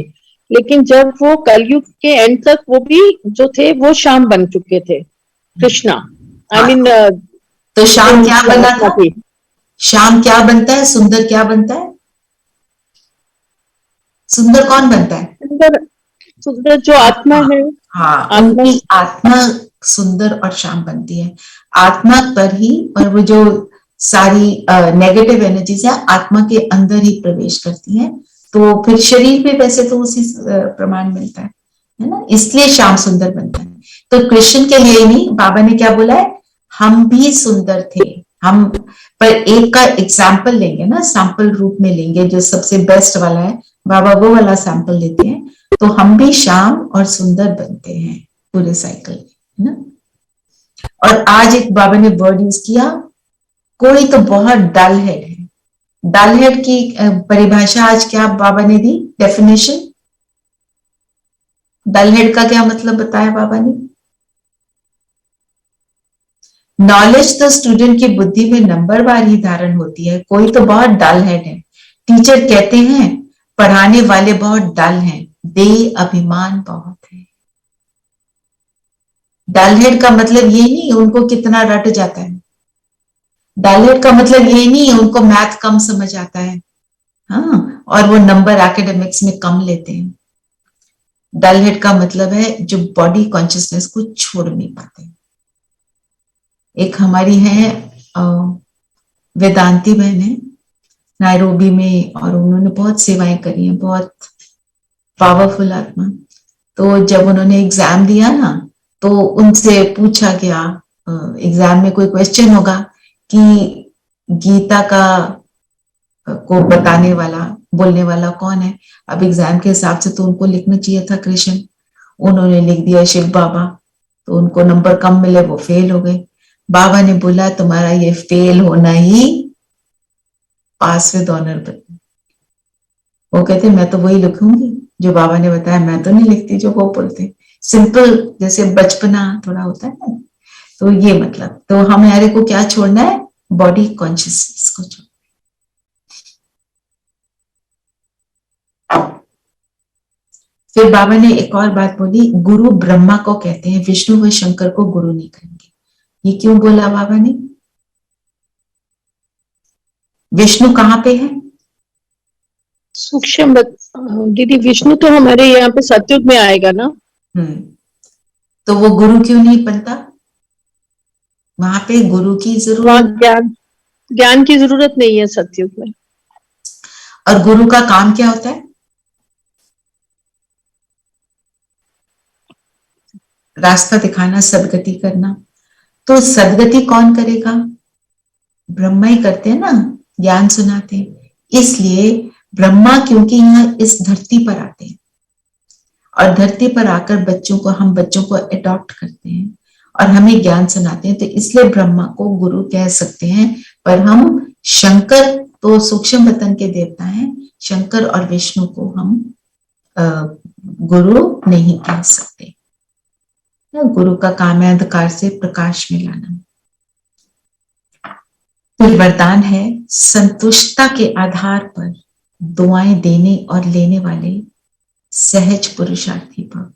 लेकिन जब वो कलयुग के एंड तक वो भी जो थे वो श्याम बन चुके थे। कृष्णा, आई मीन, तो श्याम क्या बना था? श्याम क्या बनता है? सुंदर क्या बनता है? सुंदर कौन बनता है? सुंदर जो आत्मा है। हाँ, उनकी आत्मा सुंदर और श्याम बनती है। आत्मा पर ही, और वो जो सारी नेगेटिव एनर्जीज है आत्मा के अंदर ही प्रवेश करती हैं, तो फिर शरीर पे वैसे तो उसी प्रमाण मिलता है ना। इसलिए श्याम सुंदर बनता है। तो कृष्ण के लिए नहीं, बाबा ने क्या बोला है, हम भी सुंदर थे। हम पर एक का एग्जाम्पल लेंगे ना, सैंपल रूप में लेंगे, जो सबसे बेस्ट वाला है, बाबा वो वाला सैंपल लेते हैं। तो हम भी श्याम और सुंदर बनते हैं पूरे साइकिल में, है ना। और आज एक बाबा ने वर्ड यूज किया, कोई तो बहुत डल हेड है। डल हेड की परिभाषा आज क्या बाबा ने दी, डेफिनेशन? डल हेड का क्या मतलब बताया बाबा ने? नॉलेज तो स्टूडेंट की बुद्धि में नंबर वार ही धारण होती है, कोई तो बहुत डल हेड है। टीचर कहते हैं पढ़ाने वाले बहुत डल हैं, दे अभिमान बहुत है। डल हेड का मतलब ये नहीं उनको कितना रट जाता है। डल हेड का मतलब ये नहीं है उनको मैथ कम समझ आता है, हाँ, और वो नंबर एकेडमिक्स में कम लेते हैं। डल हेड का मतलब है जो बॉडी कॉन्शियसनेस को छोड़ नहीं पाते। एक हमारी है वेदांती बहन है, नायरोबी में, और उन्होंने बहुत सेवाएं करी हैं, बहुत पावरफुल आत्मा। तो जब उन्होंने एग्जाम दिया ना, तो उनसे पूछा गया, एग्जाम में कोई क्वेश्चन होगा कि गीता का को बताने वाला, बोलने वाला कौन है। अब एग्जाम के हिसाब से तो उनको लिखना चाहिए था कृष्ण, उन्होंने लिख दिया शिव बाबा, तो उनको नंबर कम मिले, वो फेल हो गए। बाबा ने बोला तुम्हारा ये फेल होना ही पास विद ऑनर। वो कहते मैं तो वही लिखूंगी जो बाबा ने बताया, मैं तो नहीं लिखती जो वो बोलते। सिंपल, जैसे बचपना थोड़ा होता है ना, तो ये मतलब, तो हमारे को क्या छोड़ना है, बॉडी कॉन्शियसनेस को छोड़ना। फिर बाबा ने एक और बात बोली, गुरु ब्रह्मा को कहते हैं, विष्णु व शंकर को गुरु नहीं करेंगे। ये क्यों बोला बाबा ने? विष्णु कहाँ पे है? सूक्ष्म दीदी, विष्णु तो हमारे यहाँ पे सतयुग में आएगा ना। तो वो गुरु क्यों नहीं बनता? वहां पे गुरु की वहाँ जरूरत, ज्ञान की जरूरत नहीं है सतयुग में। और गुरु का काम क्या होता है? रास्ता दिखाना, सदगति करना। तो सदगति कौन करेगा? ब्रह्मा ही करते हैं ना, ज्ञान सुनाते हैं। इसलिए ब्रह्मा क्योंकि यहाँ इस धरती पर आते हैं, और धरती पर आकर हम बच्चों को अडॉप्ट करते हैं और हमें ज्ञान सुनाते हैं, तो इसलिए ब्रह्मा को गुरु कह सकते हैं। पर हम शंकर तो सूक्ष्म वतन के देवता हैं, शंकर और विष्णु को हम गुरु नहीं कह सकते। गुरु का काम है अंधकार से प्रकाश में लाना। फिर वरदान है, संतुष्टता के आधार पर दुआएं देने और लेने वाले सहज पुरुषार्थी भव।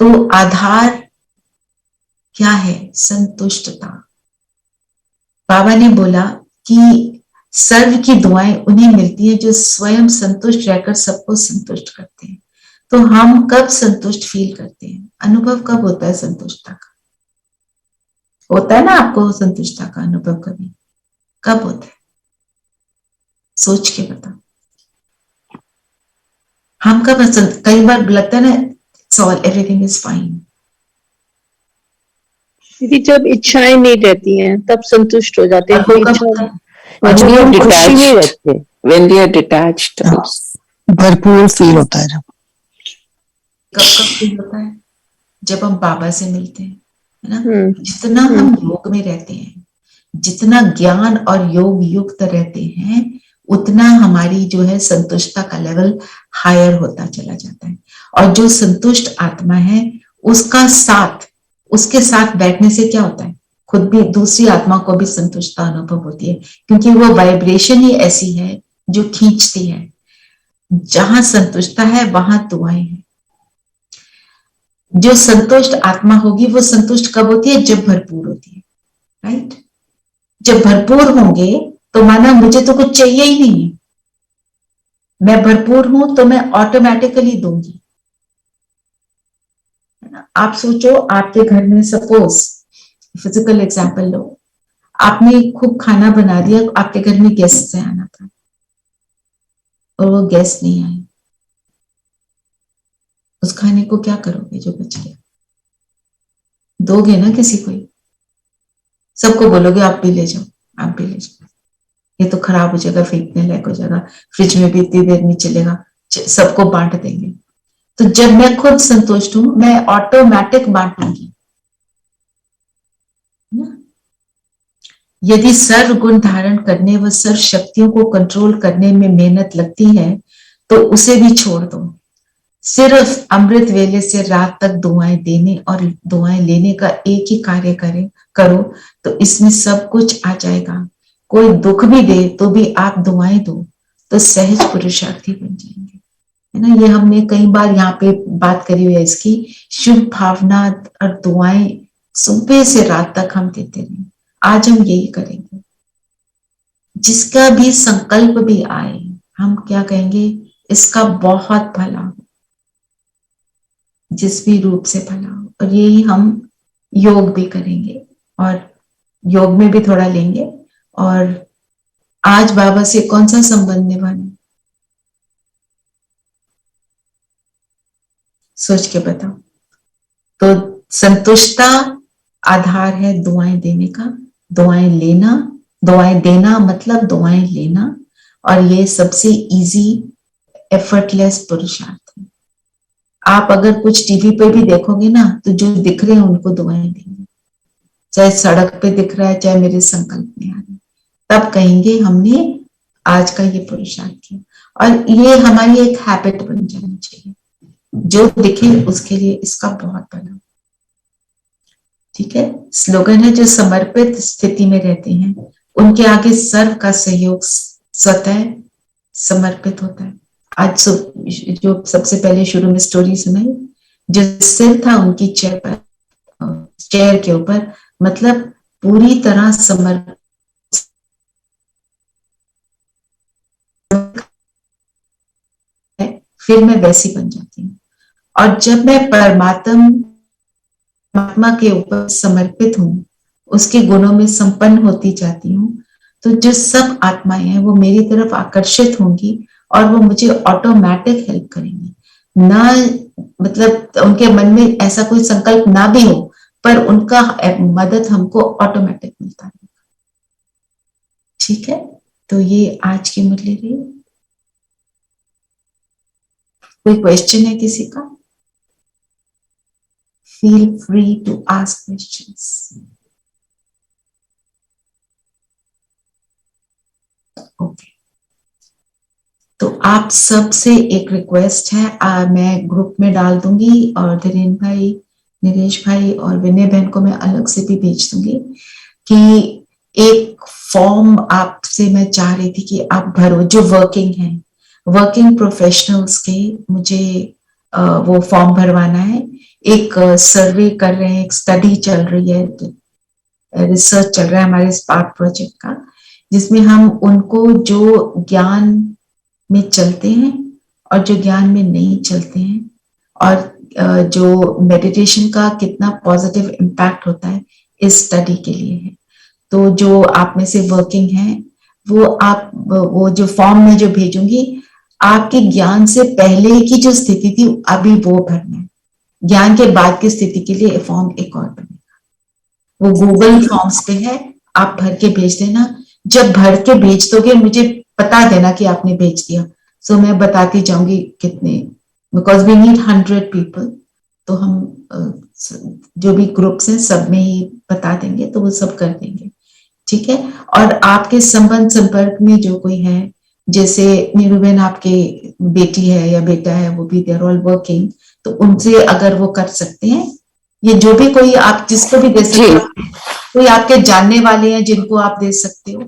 तो आधार क्या है? संतुष्टता। बाबा ने बोला कि सर्व की दुआएं उन्हें मिलती है जो स्वयं संतुष्ट रहकर सबको संतुष्ट करते हैं। तो हम कब संतुष्ट फील करते हैं? अनुभव कब होता है संतुष्टता का? होता है ना आपको संतुष्टता का अनुभव? कभी कब होता है? सोच के बताओ। हम कब कई बार लगता है ना, it's all, everything is fine. दीदी जब इच्छाएं नहीं रहती हैं तब संतुष्ट हो जाते हैं। आपको कब होता है? When we are खुशी में detached, रहते हैं। when we are detached, भरपूर फील होता है जब। कब फील होता है? जब हम बाबा से मिलते हैं, है ना। जितना हम योग में रहते हैं, जितना ज्ञान और योग युक्त रहते हैं, उतना हमारी जो है संतुष्टता का लेवल हायर होता चला जाता है। और जो संतुष्ट आत्मा है उसके साथ बैठने से क्या होता है, खुद भी दूसरी आत्मा को भी संतुष्टता अनुभव होती है, क्योंकि वो वाइब्रेशन ही ऐसी है जो खींचती है। जहां संतुष्टता है वहां दुआएं हैं। जो संतुष्ट आत्मा होगी वो संतुष्ट कब होती है? जब भरपूर होती है, राइट। जब भरपूर होंगे तो माना मुझे तो कुछ चाहिए ही नहीं है, मैं भरपूर हूं तो मैं ऑटोमेटिकली दूंगी, है ना। आप सोचो, आपके घर में सपोज फिजिकल एग्जांपल लो, आपने खूब खाना बना दिया, आपके घर में गेस्ट से आना था और वो गेस्ट नहीं आए, उस खाने को क्या करोगे जो बच गया? दोगे ना किसी को? सबको बोलोगे आप भी ले जाओ, आप भी ले जाओ, ये तो खराब हो जाएगा, फेंकने लायक हो जाएगा, फ्रिज में भी इतनी देर नहीं चलेगा, सबको बांट देंगे। तो जब मैं खुद संतुष्ट हूं, मैं ऑटोमेटिक बांटूंगी ना। यदि सर्व गुण धारण करने व सर्व शक्तियों को कंट्रोल करने में मेहनत लगती है तो उसे भी छोड़ दो। सिर्फ अमृत वेले से रात तक दुआएं देने और दुआएं लेने का एक ही कार्य करो तो इसमें सब कुछ आ जाएगा। कोई दुख भी दे तो भी आप दुआएं दो तो सहज पुरुषार्थी बन जाएंगे, है ना। ये हमने कई बार यहाँ पे बात करी हुई है इसकी। शुभ भावना और दुआएं सुबह से रात तक हम देते रहे। आज हम यही करेंगे। जिसका भी संकल्प भी आए, हम क्या कहेंगे, इसका बहुत भला हो, जिस भी रूप से भला हो। और यही हम योग भी करेंगे और योग में भी थोड़ा लेंगे और आज बाबा से कौन सा संबंध निभाना, सोच के बताओ। तो संतुष्टता आधार है दुआएं देने का, दुआएं लेना, दुआएं देना मतलब दुआएं लेना, और ये सबसे इजी एफर्टलेस पुरुषार्थ है। आप अगर कुछ टीवी पे भी देखोगे ना, तो जो दिख रहे हैं उनको दुआएं देंगे, चाहे सड़क पे दिख रहा है, चाहे मेरे संकल्प में आ रहा है, तब कहेंगे हमने आज का ये पुरुषार्थ किया। और ये हमारी एक हैबिट बन जानी चाहिए, जो दिखे उसके लिए इसका बहुत बड़ा, ठीक है। स्लोगन है, जो समर्पित स्थिति में रहते हैं उनके आगे सर्व का सहयोग स्वतः समर्पित होता है। आज जो सबसे पहले शुरू में स्टोरी सुनाई, जो सिर था उनकी चेयर के ऊपर, मतलब पूरी तरह समर्पित, फिर मैं वैसी बन जाती हूँ। और जब मैं परमात्मा के ऊपर समर्पित हूँ, उसके गुणों में संपन्न होती जाती हूँ, तो जो सब आत्माएं हैं वो मेरी तरफ आकर्षित होंगी और वो मुझे ऑटोमेटिक हेल्प करेंगी। ना मतलब उनके मन में ऐसा कोई संकल्प ना भी हो, पर उनका मदद हमको ऑटोमेटिक मिलता है, ठीक है। तो ये आज की मुरली रही। कोई क्वेश्चन है किसी का? Feel free to ask questions. Okay, तो आप सबसे एक रिक्वेस्ट है, मैं ग्रुप में डाल दूंगी, और धीरेन भाई, नरेश भाई और विनय बहन को मैं अलग से भी भेज दूंगी, कि एक फॉर्म आपसे मैं चाह रही थी कि आप भरो, जो वर्किंग है, वर्किंग प्रोफेशनल्स के मुझे वो फॉर्म भरवाना है। एक सर्वे कर रहे हैं, एक स्टडी चल रही है, रिसर्च चल रहा है हमारे स्पार्क प्रोजेक्ट का, जिसमें हम उनको जो ज्ञान में चलते हैं और जो ज्ञान में नहीं चलते हैं, और जो मेडिटेशन का कितना पॉजिटिव इम्पैक्ट होता है, इस स्टडी के लिए है। तो जो आप में से वर्किंग है, वो जो फॉर्म में जो भेजूंगी, आपके ज्ञान से पहले की जो स्थिति थी अभी वो भरना है, ज्ञान के बाद की स्थिति के लिए फॉर्म एक और बनेगा। वो गूगल फॉर्म्स पे है, आप भर के भेज देना। जब भर के भेज दोगे मुझे बता देना कि आपने भेज दिया, सो मैं बताती जाऊंगी कितने, बिकॉज वी नीड 100 पीपल, तो हम जो भी ग्रुप्स हैं सब में ही बता देंगे, तो वो सब कर देंगे, ठीक है। और आपके संपर्क में जो कोई है, जैसे नीरू बहन आपके बेटी है या बेटा है, वो भी देयर ऑल वर्किंग, तो उनसे अगर वो कर सकते हैं, ये जो भी कोई आप जिसको भी दे सकते हो, कोई आपके जानने वाले हैं जिनको आप दे सकते हो,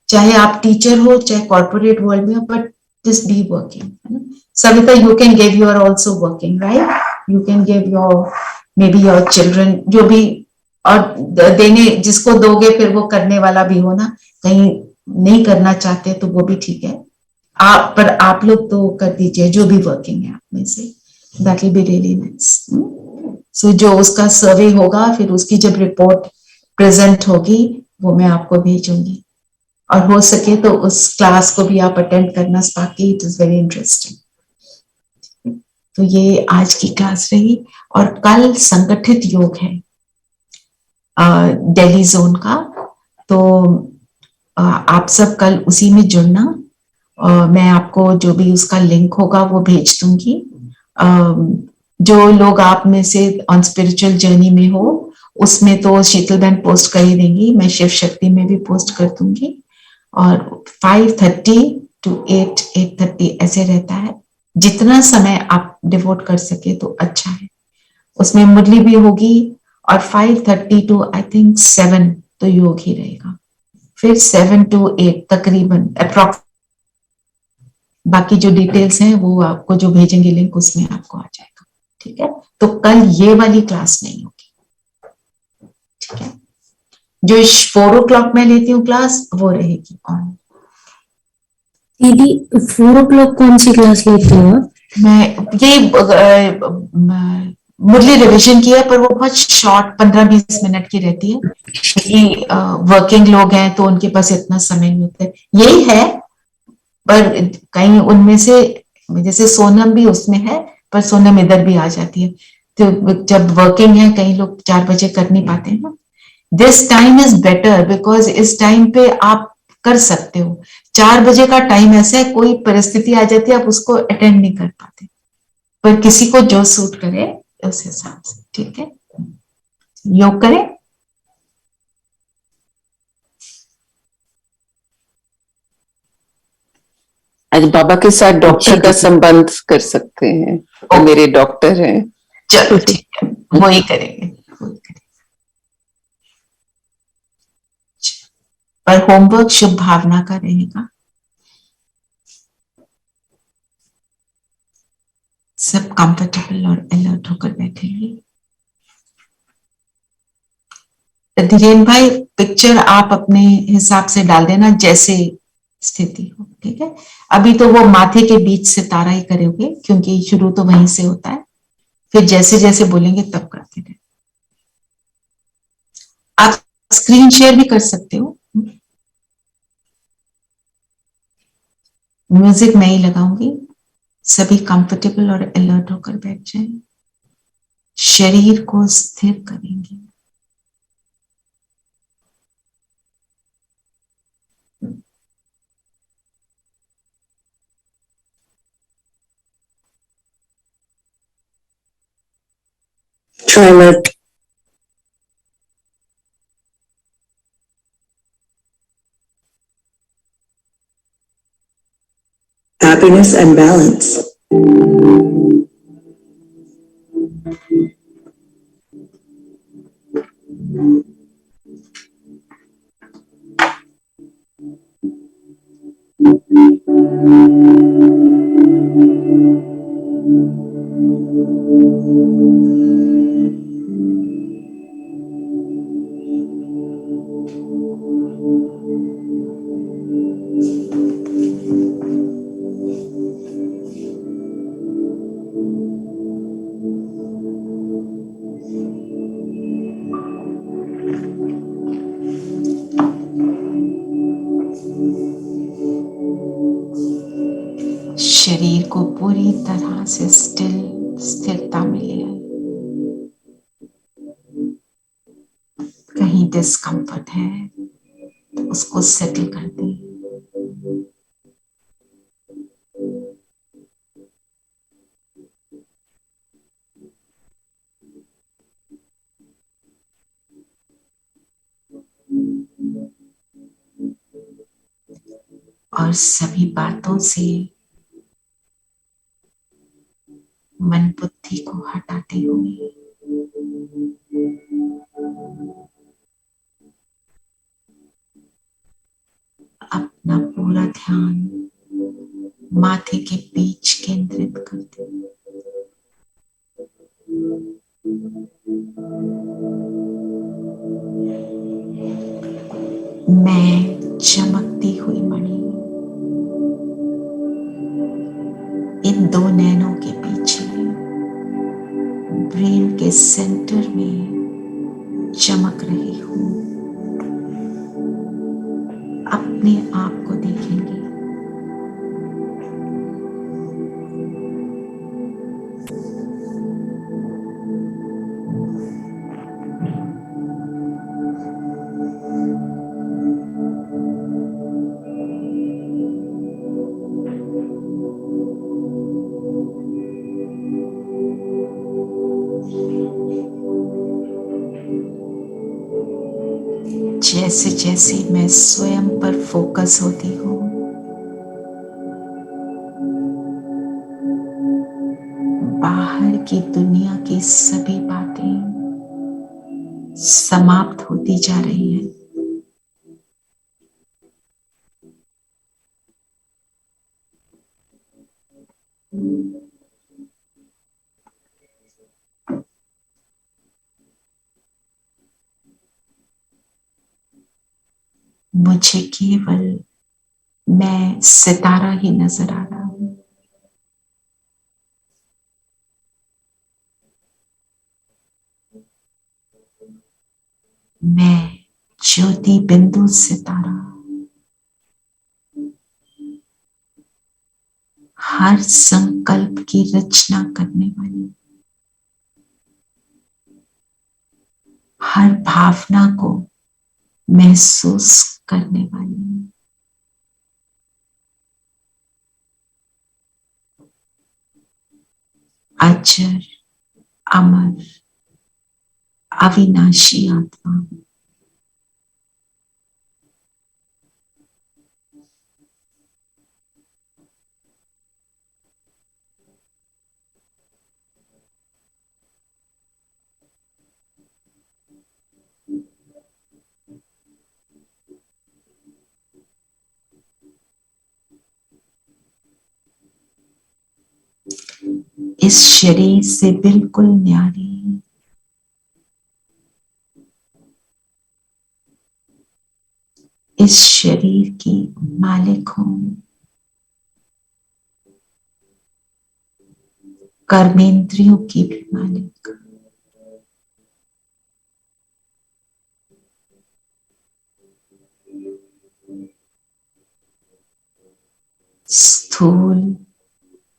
चाहे आप टीचर हो चाहे कॉर्पोरेट वर्ल्ड में हो, बट जस्ट बी वर्किंग, है ना। Savita, you can give, you are also working, right, you can give your maybe your children, जो भी, और देने जिसको दोगे फिर वो करने वाला भी हो ना, कहीं नहीं करना चाहते तो वो भी ठीक है, पर आप लोग तो कर दीजिए, जो भी वर्किंग है आप में से, that will be really nice. So जो उसका सर्वे होगा, फिर उसकी जब रिपोर्ट प्रेजेंट होगी वो मैं आपको भेजूंगी, और हो सके तो उस क्लास को भी आप अटेंड करना, Sparky, it is very interesting. तो ये आज की क्लास रही, और कल संगठित योग है दिल्ली जोन का, तो आप सब कल उसी में जुड़ना, मैं आपको जो भी उसका लिंक होगा वो भेज दूंगी। जो लोग आप में से ऑन स्पिरिचुअल जर्नी में हो, उसमें तो शीतल बहन पोस्ट कर ही देंगी, मैं शिव शक्ति में भी पोस्ट कर दूंगी, और 5:30 to 8:30 ऐसे रहता है, जितना समय आप डिवोट कर सके तो अच्छा है। उसमें मुरली भी होगी, और 5:30 to I think 7 तो योग ही रहेगा, फिर 7 to 8 तकरीबन अप्रॉक्स, बाकी जो डिटेल्स हैं वो आपको जो भेजेंगे लिंक, उसमें आपको आ जाएगा, ठीक है। तो कल ये वाली क्लास नहीं होगी, ठीक है। जो 4 o'clock में लेती हूँ क्लास, वो रहेगी ऑन। दीदी 4 o'clock कौन सी क्लास लेती हो? मैं ये मुरली रिविजन की है, पर वो बहुत शॉर्ट 15-20 मिनट की रहती है, क्योंकि वर्किंग लोग हैं तो उनके पास इतना समय नहीं होता है, यही है। पर कहीं उनमें से जैसे सोनम भी उसमें है, पर सोनम इधर भी आ जाती है। तो जब वर्किंग है, कई लोग 4 बजे कर नहीं पाते हैं ना। This time is better because इस टाइम पे आप कर सकते हो। 4 बजे का टाइम ऐसा है, कोई परिस्थिति आ जाती है आप उसको अटेंड नहीं कर पाते, पर किसी को जो सूट करे उस हिसाब से। ठीक है, योग करें। आज बाबा के साथ डॉक्टर का संबंध कर सकते हैं, वो मेरे डॉक्टर हैं। चलो ठीक है, वही करेंगे, वही करेंगे। पर होमवर्क शुभ भावना का रहेगा। सब कंफर्टेबल और अलर्ट होकर बैठेंगे। धीरेन भाई, पिक्चर आप अपने हिसाब से डाल देना जैसे स्थिति हो, ठीक है। अभी तो वो माथे के बीच से तारा ही करोगे, क्योंकि शुरू तो वहीं से होता है, फिर जैसे जैसे बोलेंगे तब करते रहे। आप स्क्रीन शेयर भी कर सकते हो। म्यूजिक मैं ही लगाऊंगी। सभी कंफर्टेबल और अलर्ट होकर बैठ जाएं। शरीर को स्थिर करेंगे। Try not. Happiness and balance. शरीर को पूरी तरह से स्थिरता में ले आए। कहीं डिस्कम्फर्ट है तो उसको सेटल कर दें। और सभी बातों से मन बुद्धि को हटाते हुए अपना पूरा ध्यान माथे के बीच केंद्रित करते हुए मैं चमकती हुई मणि इन दो नैनों के पीछे ब्रेन के सेंटर में चमक रही हूं। अपने आप को देखेंगे। जैसे जैसे मैं स्वयं पर फोकस होती हूँ, बाहर की दुनिया की सभी बातें समाप्त होती जा रही हैं। मुझे केवल मैं सितारा ही नजर आ रहा हूं। मैं ज्योति बिंदु सितारा, हर संकल्प की रचना करने वाली, हर भावना को महसूस करने वाली, अजर अमर अविनाशी आत्मा, इस शरीर से बिल्कुल न्यारी, इस शरीर की मालिक हूं, कर्मेंद्रियों की भी मालिक, स्थूल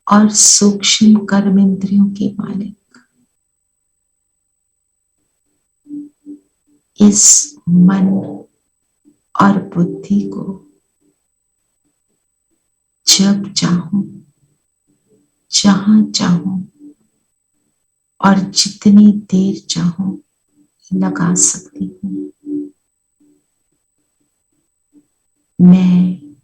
और सूक्ष्म कर्मेंद्रियों की मालिक, इस मन और बुद्धि को जब चाहूं, जहां चाहूं और जितनी देर चाहूं लगा सकती हूं। मैं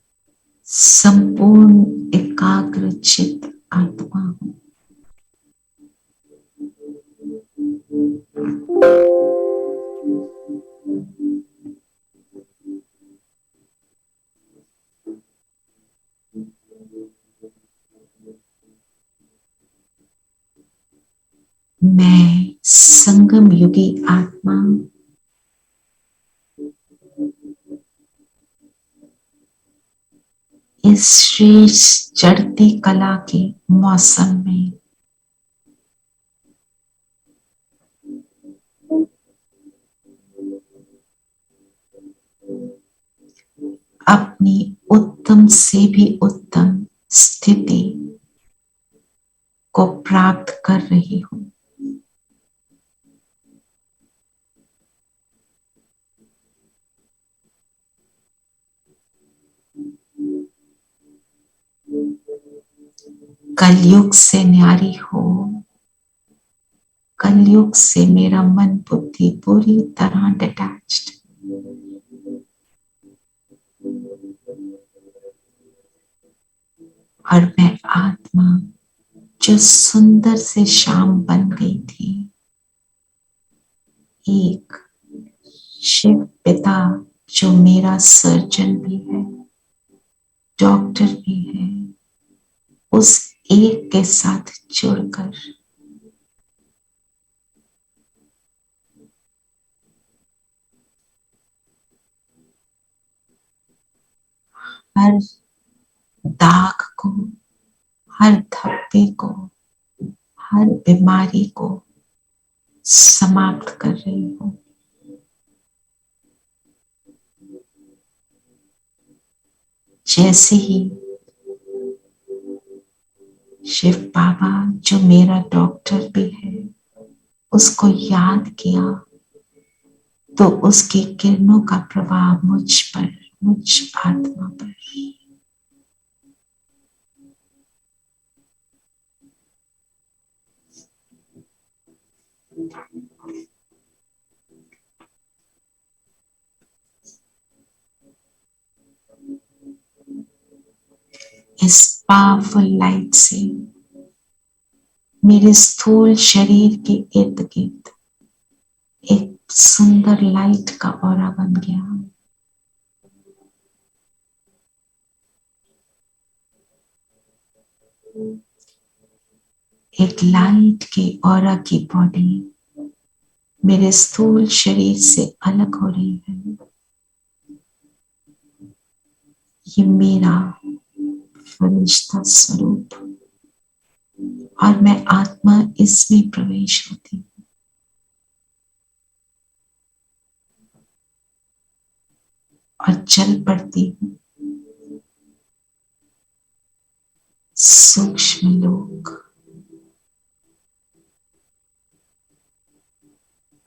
संपूर्ण एकाग्रचित आत्मा हूं। मैं संगम युगी आत्मा हूं। इस श्रेष्ठ चढ़ती कला के मौसम में अपनी उत्तम से भी उत्तम स्थिति को प्राप्त कर रही हूं। कलयुग से न्यारी हो, कलयुग से मेरा मन बुद्धि पूरी तरह डिटैच्ड, और मैं आत्मा जो सुंदर से शाम बन गई थी, एक शिव पिता जो मेरा सर्जन भी है, डॉक्टर भी है, उस एक के साथ जुड़कर हर दाग को, हर धब्बे को, हर बीमारी को समाप्त कर रही हूं। जैसे ही शिव बाबा जो मेरा डॉक्टर भी है उसको याद किया, तो उसकी किरणों का प्रभाव मुझ पर, मुझ आत्मा पर, इस पावरफुल लाइट से मेरे स्थूल शरीर के इर्द गिर्द एक सुंदर लाइट का ऑरा बन गया। एक लाइट के ऑरा की बॉडी मेरे स्थूल शरीर से अलग हो रही है। ये मेरा फरिश्ता स्वरूप, और मैं आत्मा इसमें प्रवेश होती हूँ। और चल पड़ती हूँ। सूक्ष्म लोक,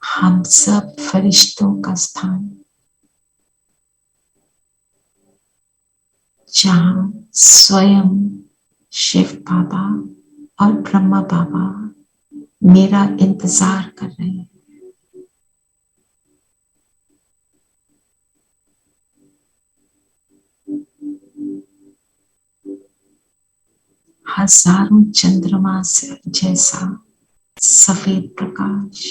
हम सब फरिश्तों का स्थान, जहां स्वयं शिव बाबा और ब्रह्मा बाबा मेरा इंतजार कर रहे हैं। हजारों चंद्रमा से जैसा सफेद प्रकाश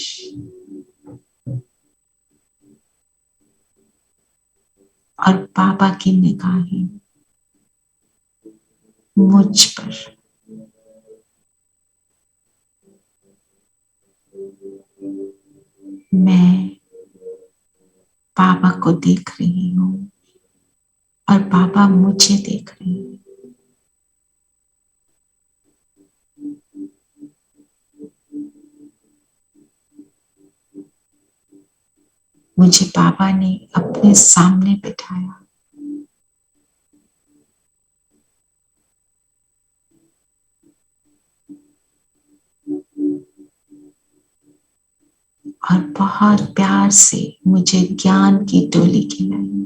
और बाबा की निगाहें मुझ पर। मैं बाबा को देख रही हूँ और बाबा मुझे देख रहे हैं। मुझे बाबा ने अपने सामने बिठाया। और बहुत प्यार से मुझे ज्ञान की टोली खिलाई।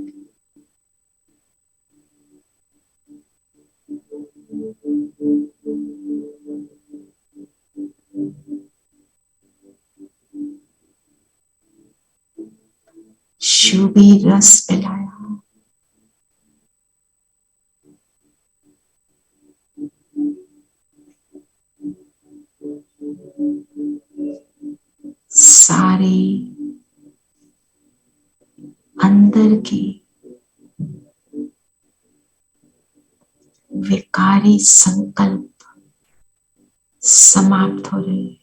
शुभी रस पिलाया। सारे अंदर के विकारी संकल्प समाप्त हो रहे हैं।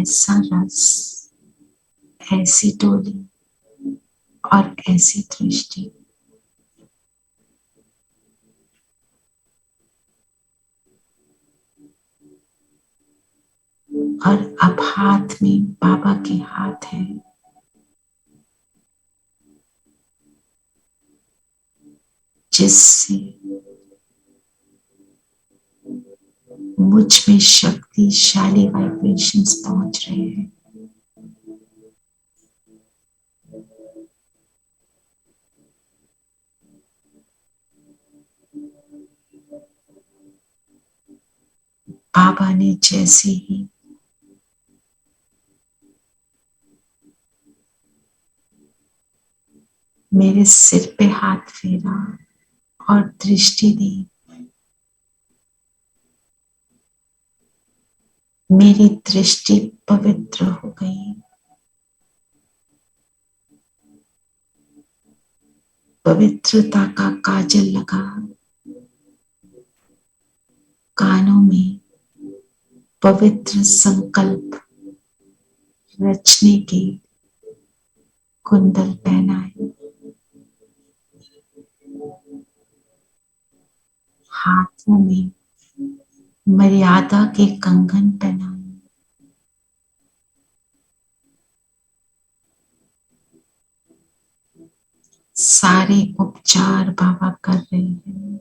ऐसा रस, ऐसी टोली और ऐसी दृष्टि। और अब हाथ में बाबा के हाथ है। जिससे मुझ में शक्तिशाली वाइब्रेशंस पहुंच रहे हैं। बाबा ने जैसे ही मेरे सिर पे हाथ फेरा और दृष्टि दी, मेरी दृष्टि पवित्र हो गई। पवित्रता का काजल लगा। कानों में पवित्र संकल्प रचने के कुंडल पहनाए। हाथों में मर्यादा के कंगन पहनाए। सारे उपचार बाबा कर रहे हैं।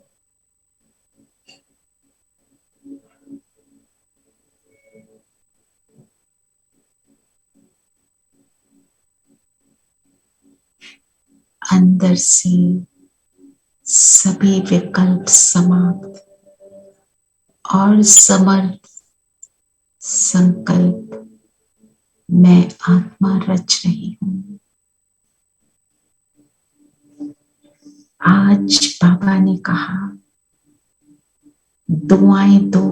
अंदर से सभी विकल्प समाप्त और समर्थ संकल्प मैं आत्मा रच रही हूँ। आज बाबा ने कहा, दुआएं दो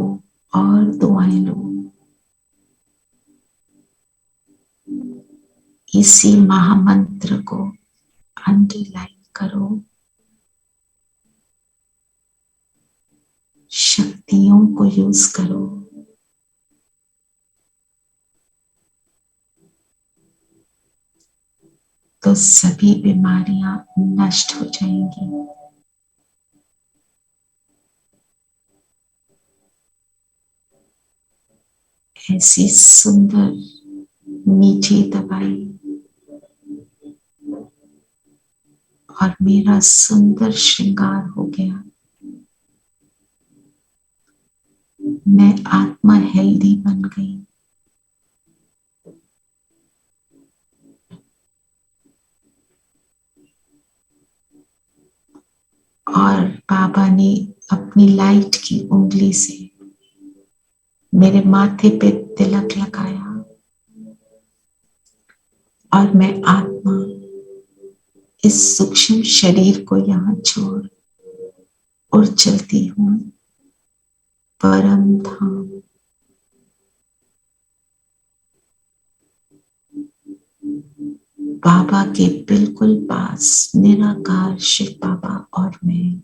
और दुआएं लो। इसी महामंत्र को अंडरलाइन करो। शक्तियों को यूज करो। तो सभी बीमारियां नष्ट हो जाएंगी। ऐसी सुंदर मीठी दवाई और मेरा सुंदर श्रृंगार हो गया। मैं आत्मा हेल्दी बन गई। और बाबा ने अपनी लाइट की उंगली से मेरे माथे पे तिलक लगाया और मैं आत्मा इस सूक्ष्म शरीर को यहाँ छोड़ और चलती हूँ परम धाम। बाबा के बिल्कुल पास निराकार शिव बाबा और मैं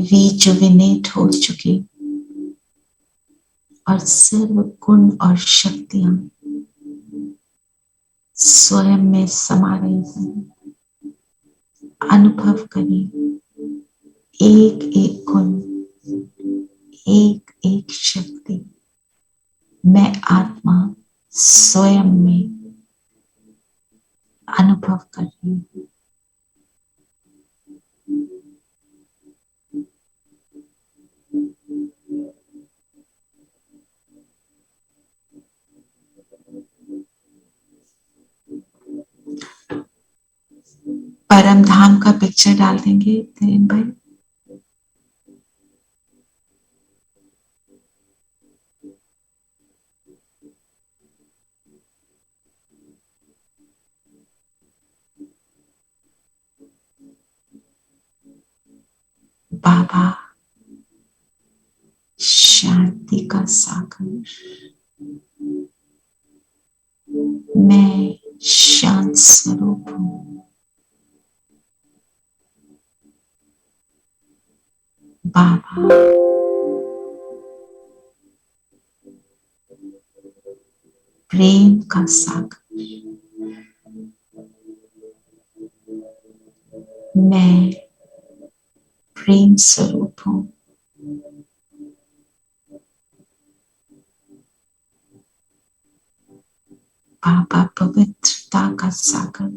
रिजुविनेट हो चुकी और सर्व गुण और शक्तियां स्वयं में समा रही हूँ। अनुभव करें एक एक गुण, एक एक शक्ति मैं आत्मा स्वयं में अनुभव कर रही हूँ। परम धाम का पिक्चर डाल देंगे धीरेन भाई। बाबा शांति का सागर, मैं शांत स्वरूप हूँ। बाबा प्रेम का सागर, मैं प्रेम स्वरूप हूँ। बाबा पवित्रता का सागर,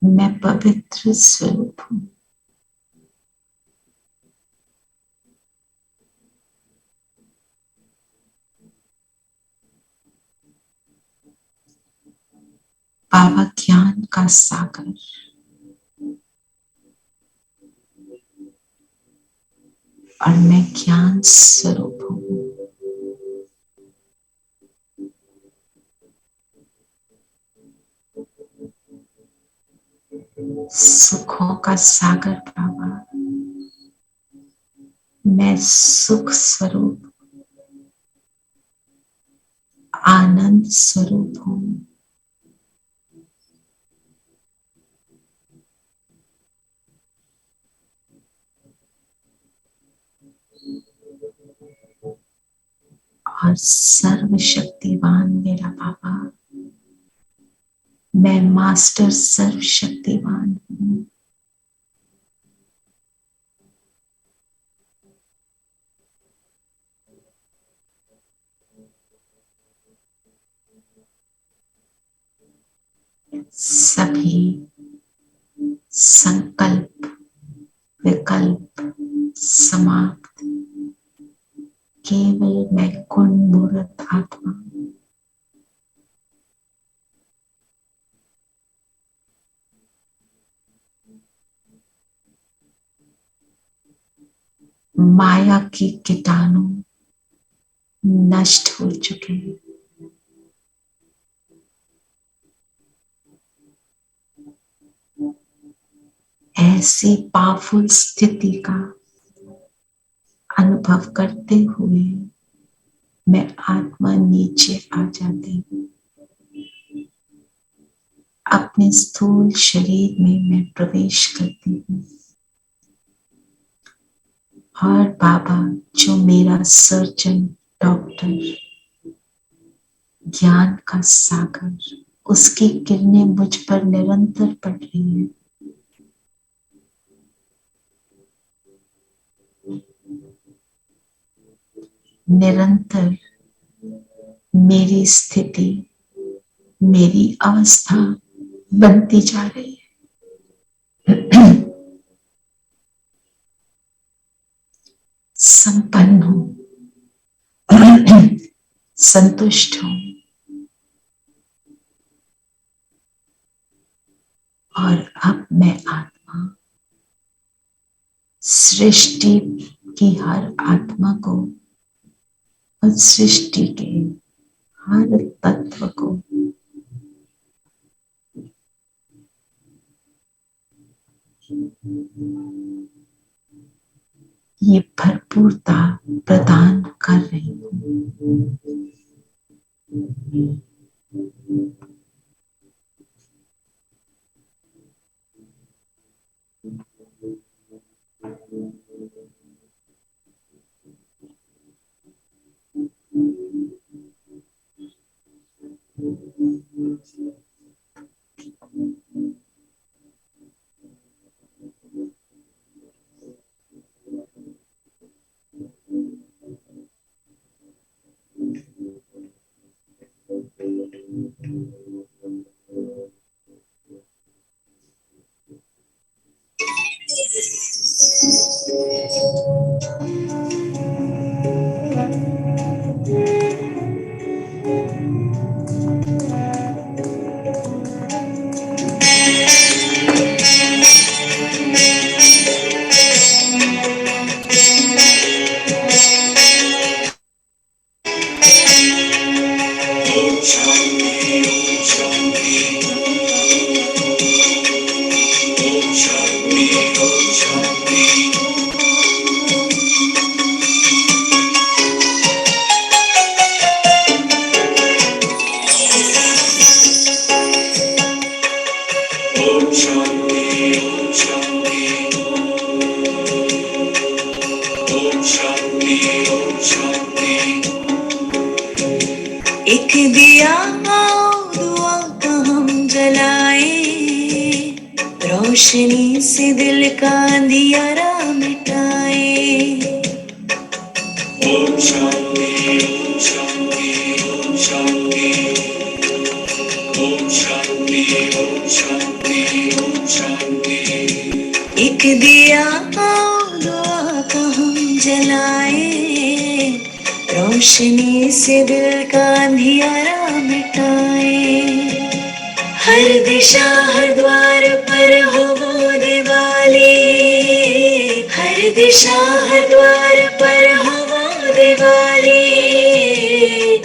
मैं पवित्र स्वरूप हूँ। बाबा ज्ञान का सागर, और मैं ज्ञान स्वरूप हूँ। सुखों का सागर बाबा, मैं सुख स्वरूप, आनंद स्वरूप हूँ। और सर्वशक्तिवान मेरा बाबा, मैं मास्टर सर्वशक्तिवान हूँ। सभी संकल्प विकल्प समाप्त, केवल मैं गुण मूर्त आत्मा। माया की कीटाणु नष्ट हो चुके हैं। ऐसी पावरफुल स्थिति का अनुभव करते हुए मैं आत्मा नीचे आ जाती हूँ। अपने स्थूल शरीर में मैं प्रवेश करती हूँ और बाबा जो मेरा सर्जन डॉक्टर ज्ञान का सागर उसकी किरणें मुझ पर निरंतर पड़ रही हैं। निरंतर मेरी स्थिति, मेरी अवस्था बनती जा रही है। संपन्न हूं, संतुष्ट हूं और अब मैं आत्मा सृष्टि की हर आत्मा को और सृष्टि के हर तत्व को ये भरपूरता प्रदान कर रही हूं। एक दिया दुआ का हम जलाए, रोशनी से दिल का अंधियारा मिटाए। ओम शांति ओम शांति ओम शांति ओम शांति ओम शांति ओम शांति। एक दिया दुआ का हम जलाए, रोशनी से दिल का अंधियारा मिटाए। हर दिशा हर द्वार पर हो वो दिवाली, हर दिशा हर द्वार पर हो वो दिवाली।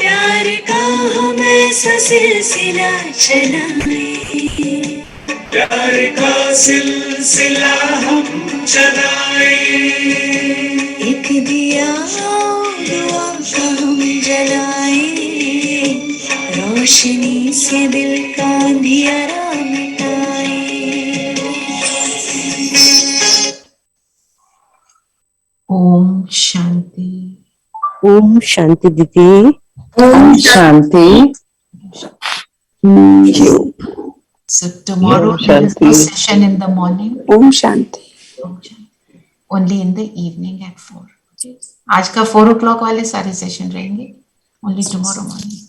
प्यार का हम ऐसा सिलसिला चलाए, प्यार का सिलसिला हम चलाए। एक दिया दुआ का हम जलाए, रोशनी से दिल का अंधियारा मिटाए। ओम शांति। ओम शांति दीदी। Om Shanti. So tomorrow there is no session in the morning. Om Shanti. Only in the evening at 4. आज का 4 o'clock वाले सारे सेशन रहेंगे, only tomorrow morning.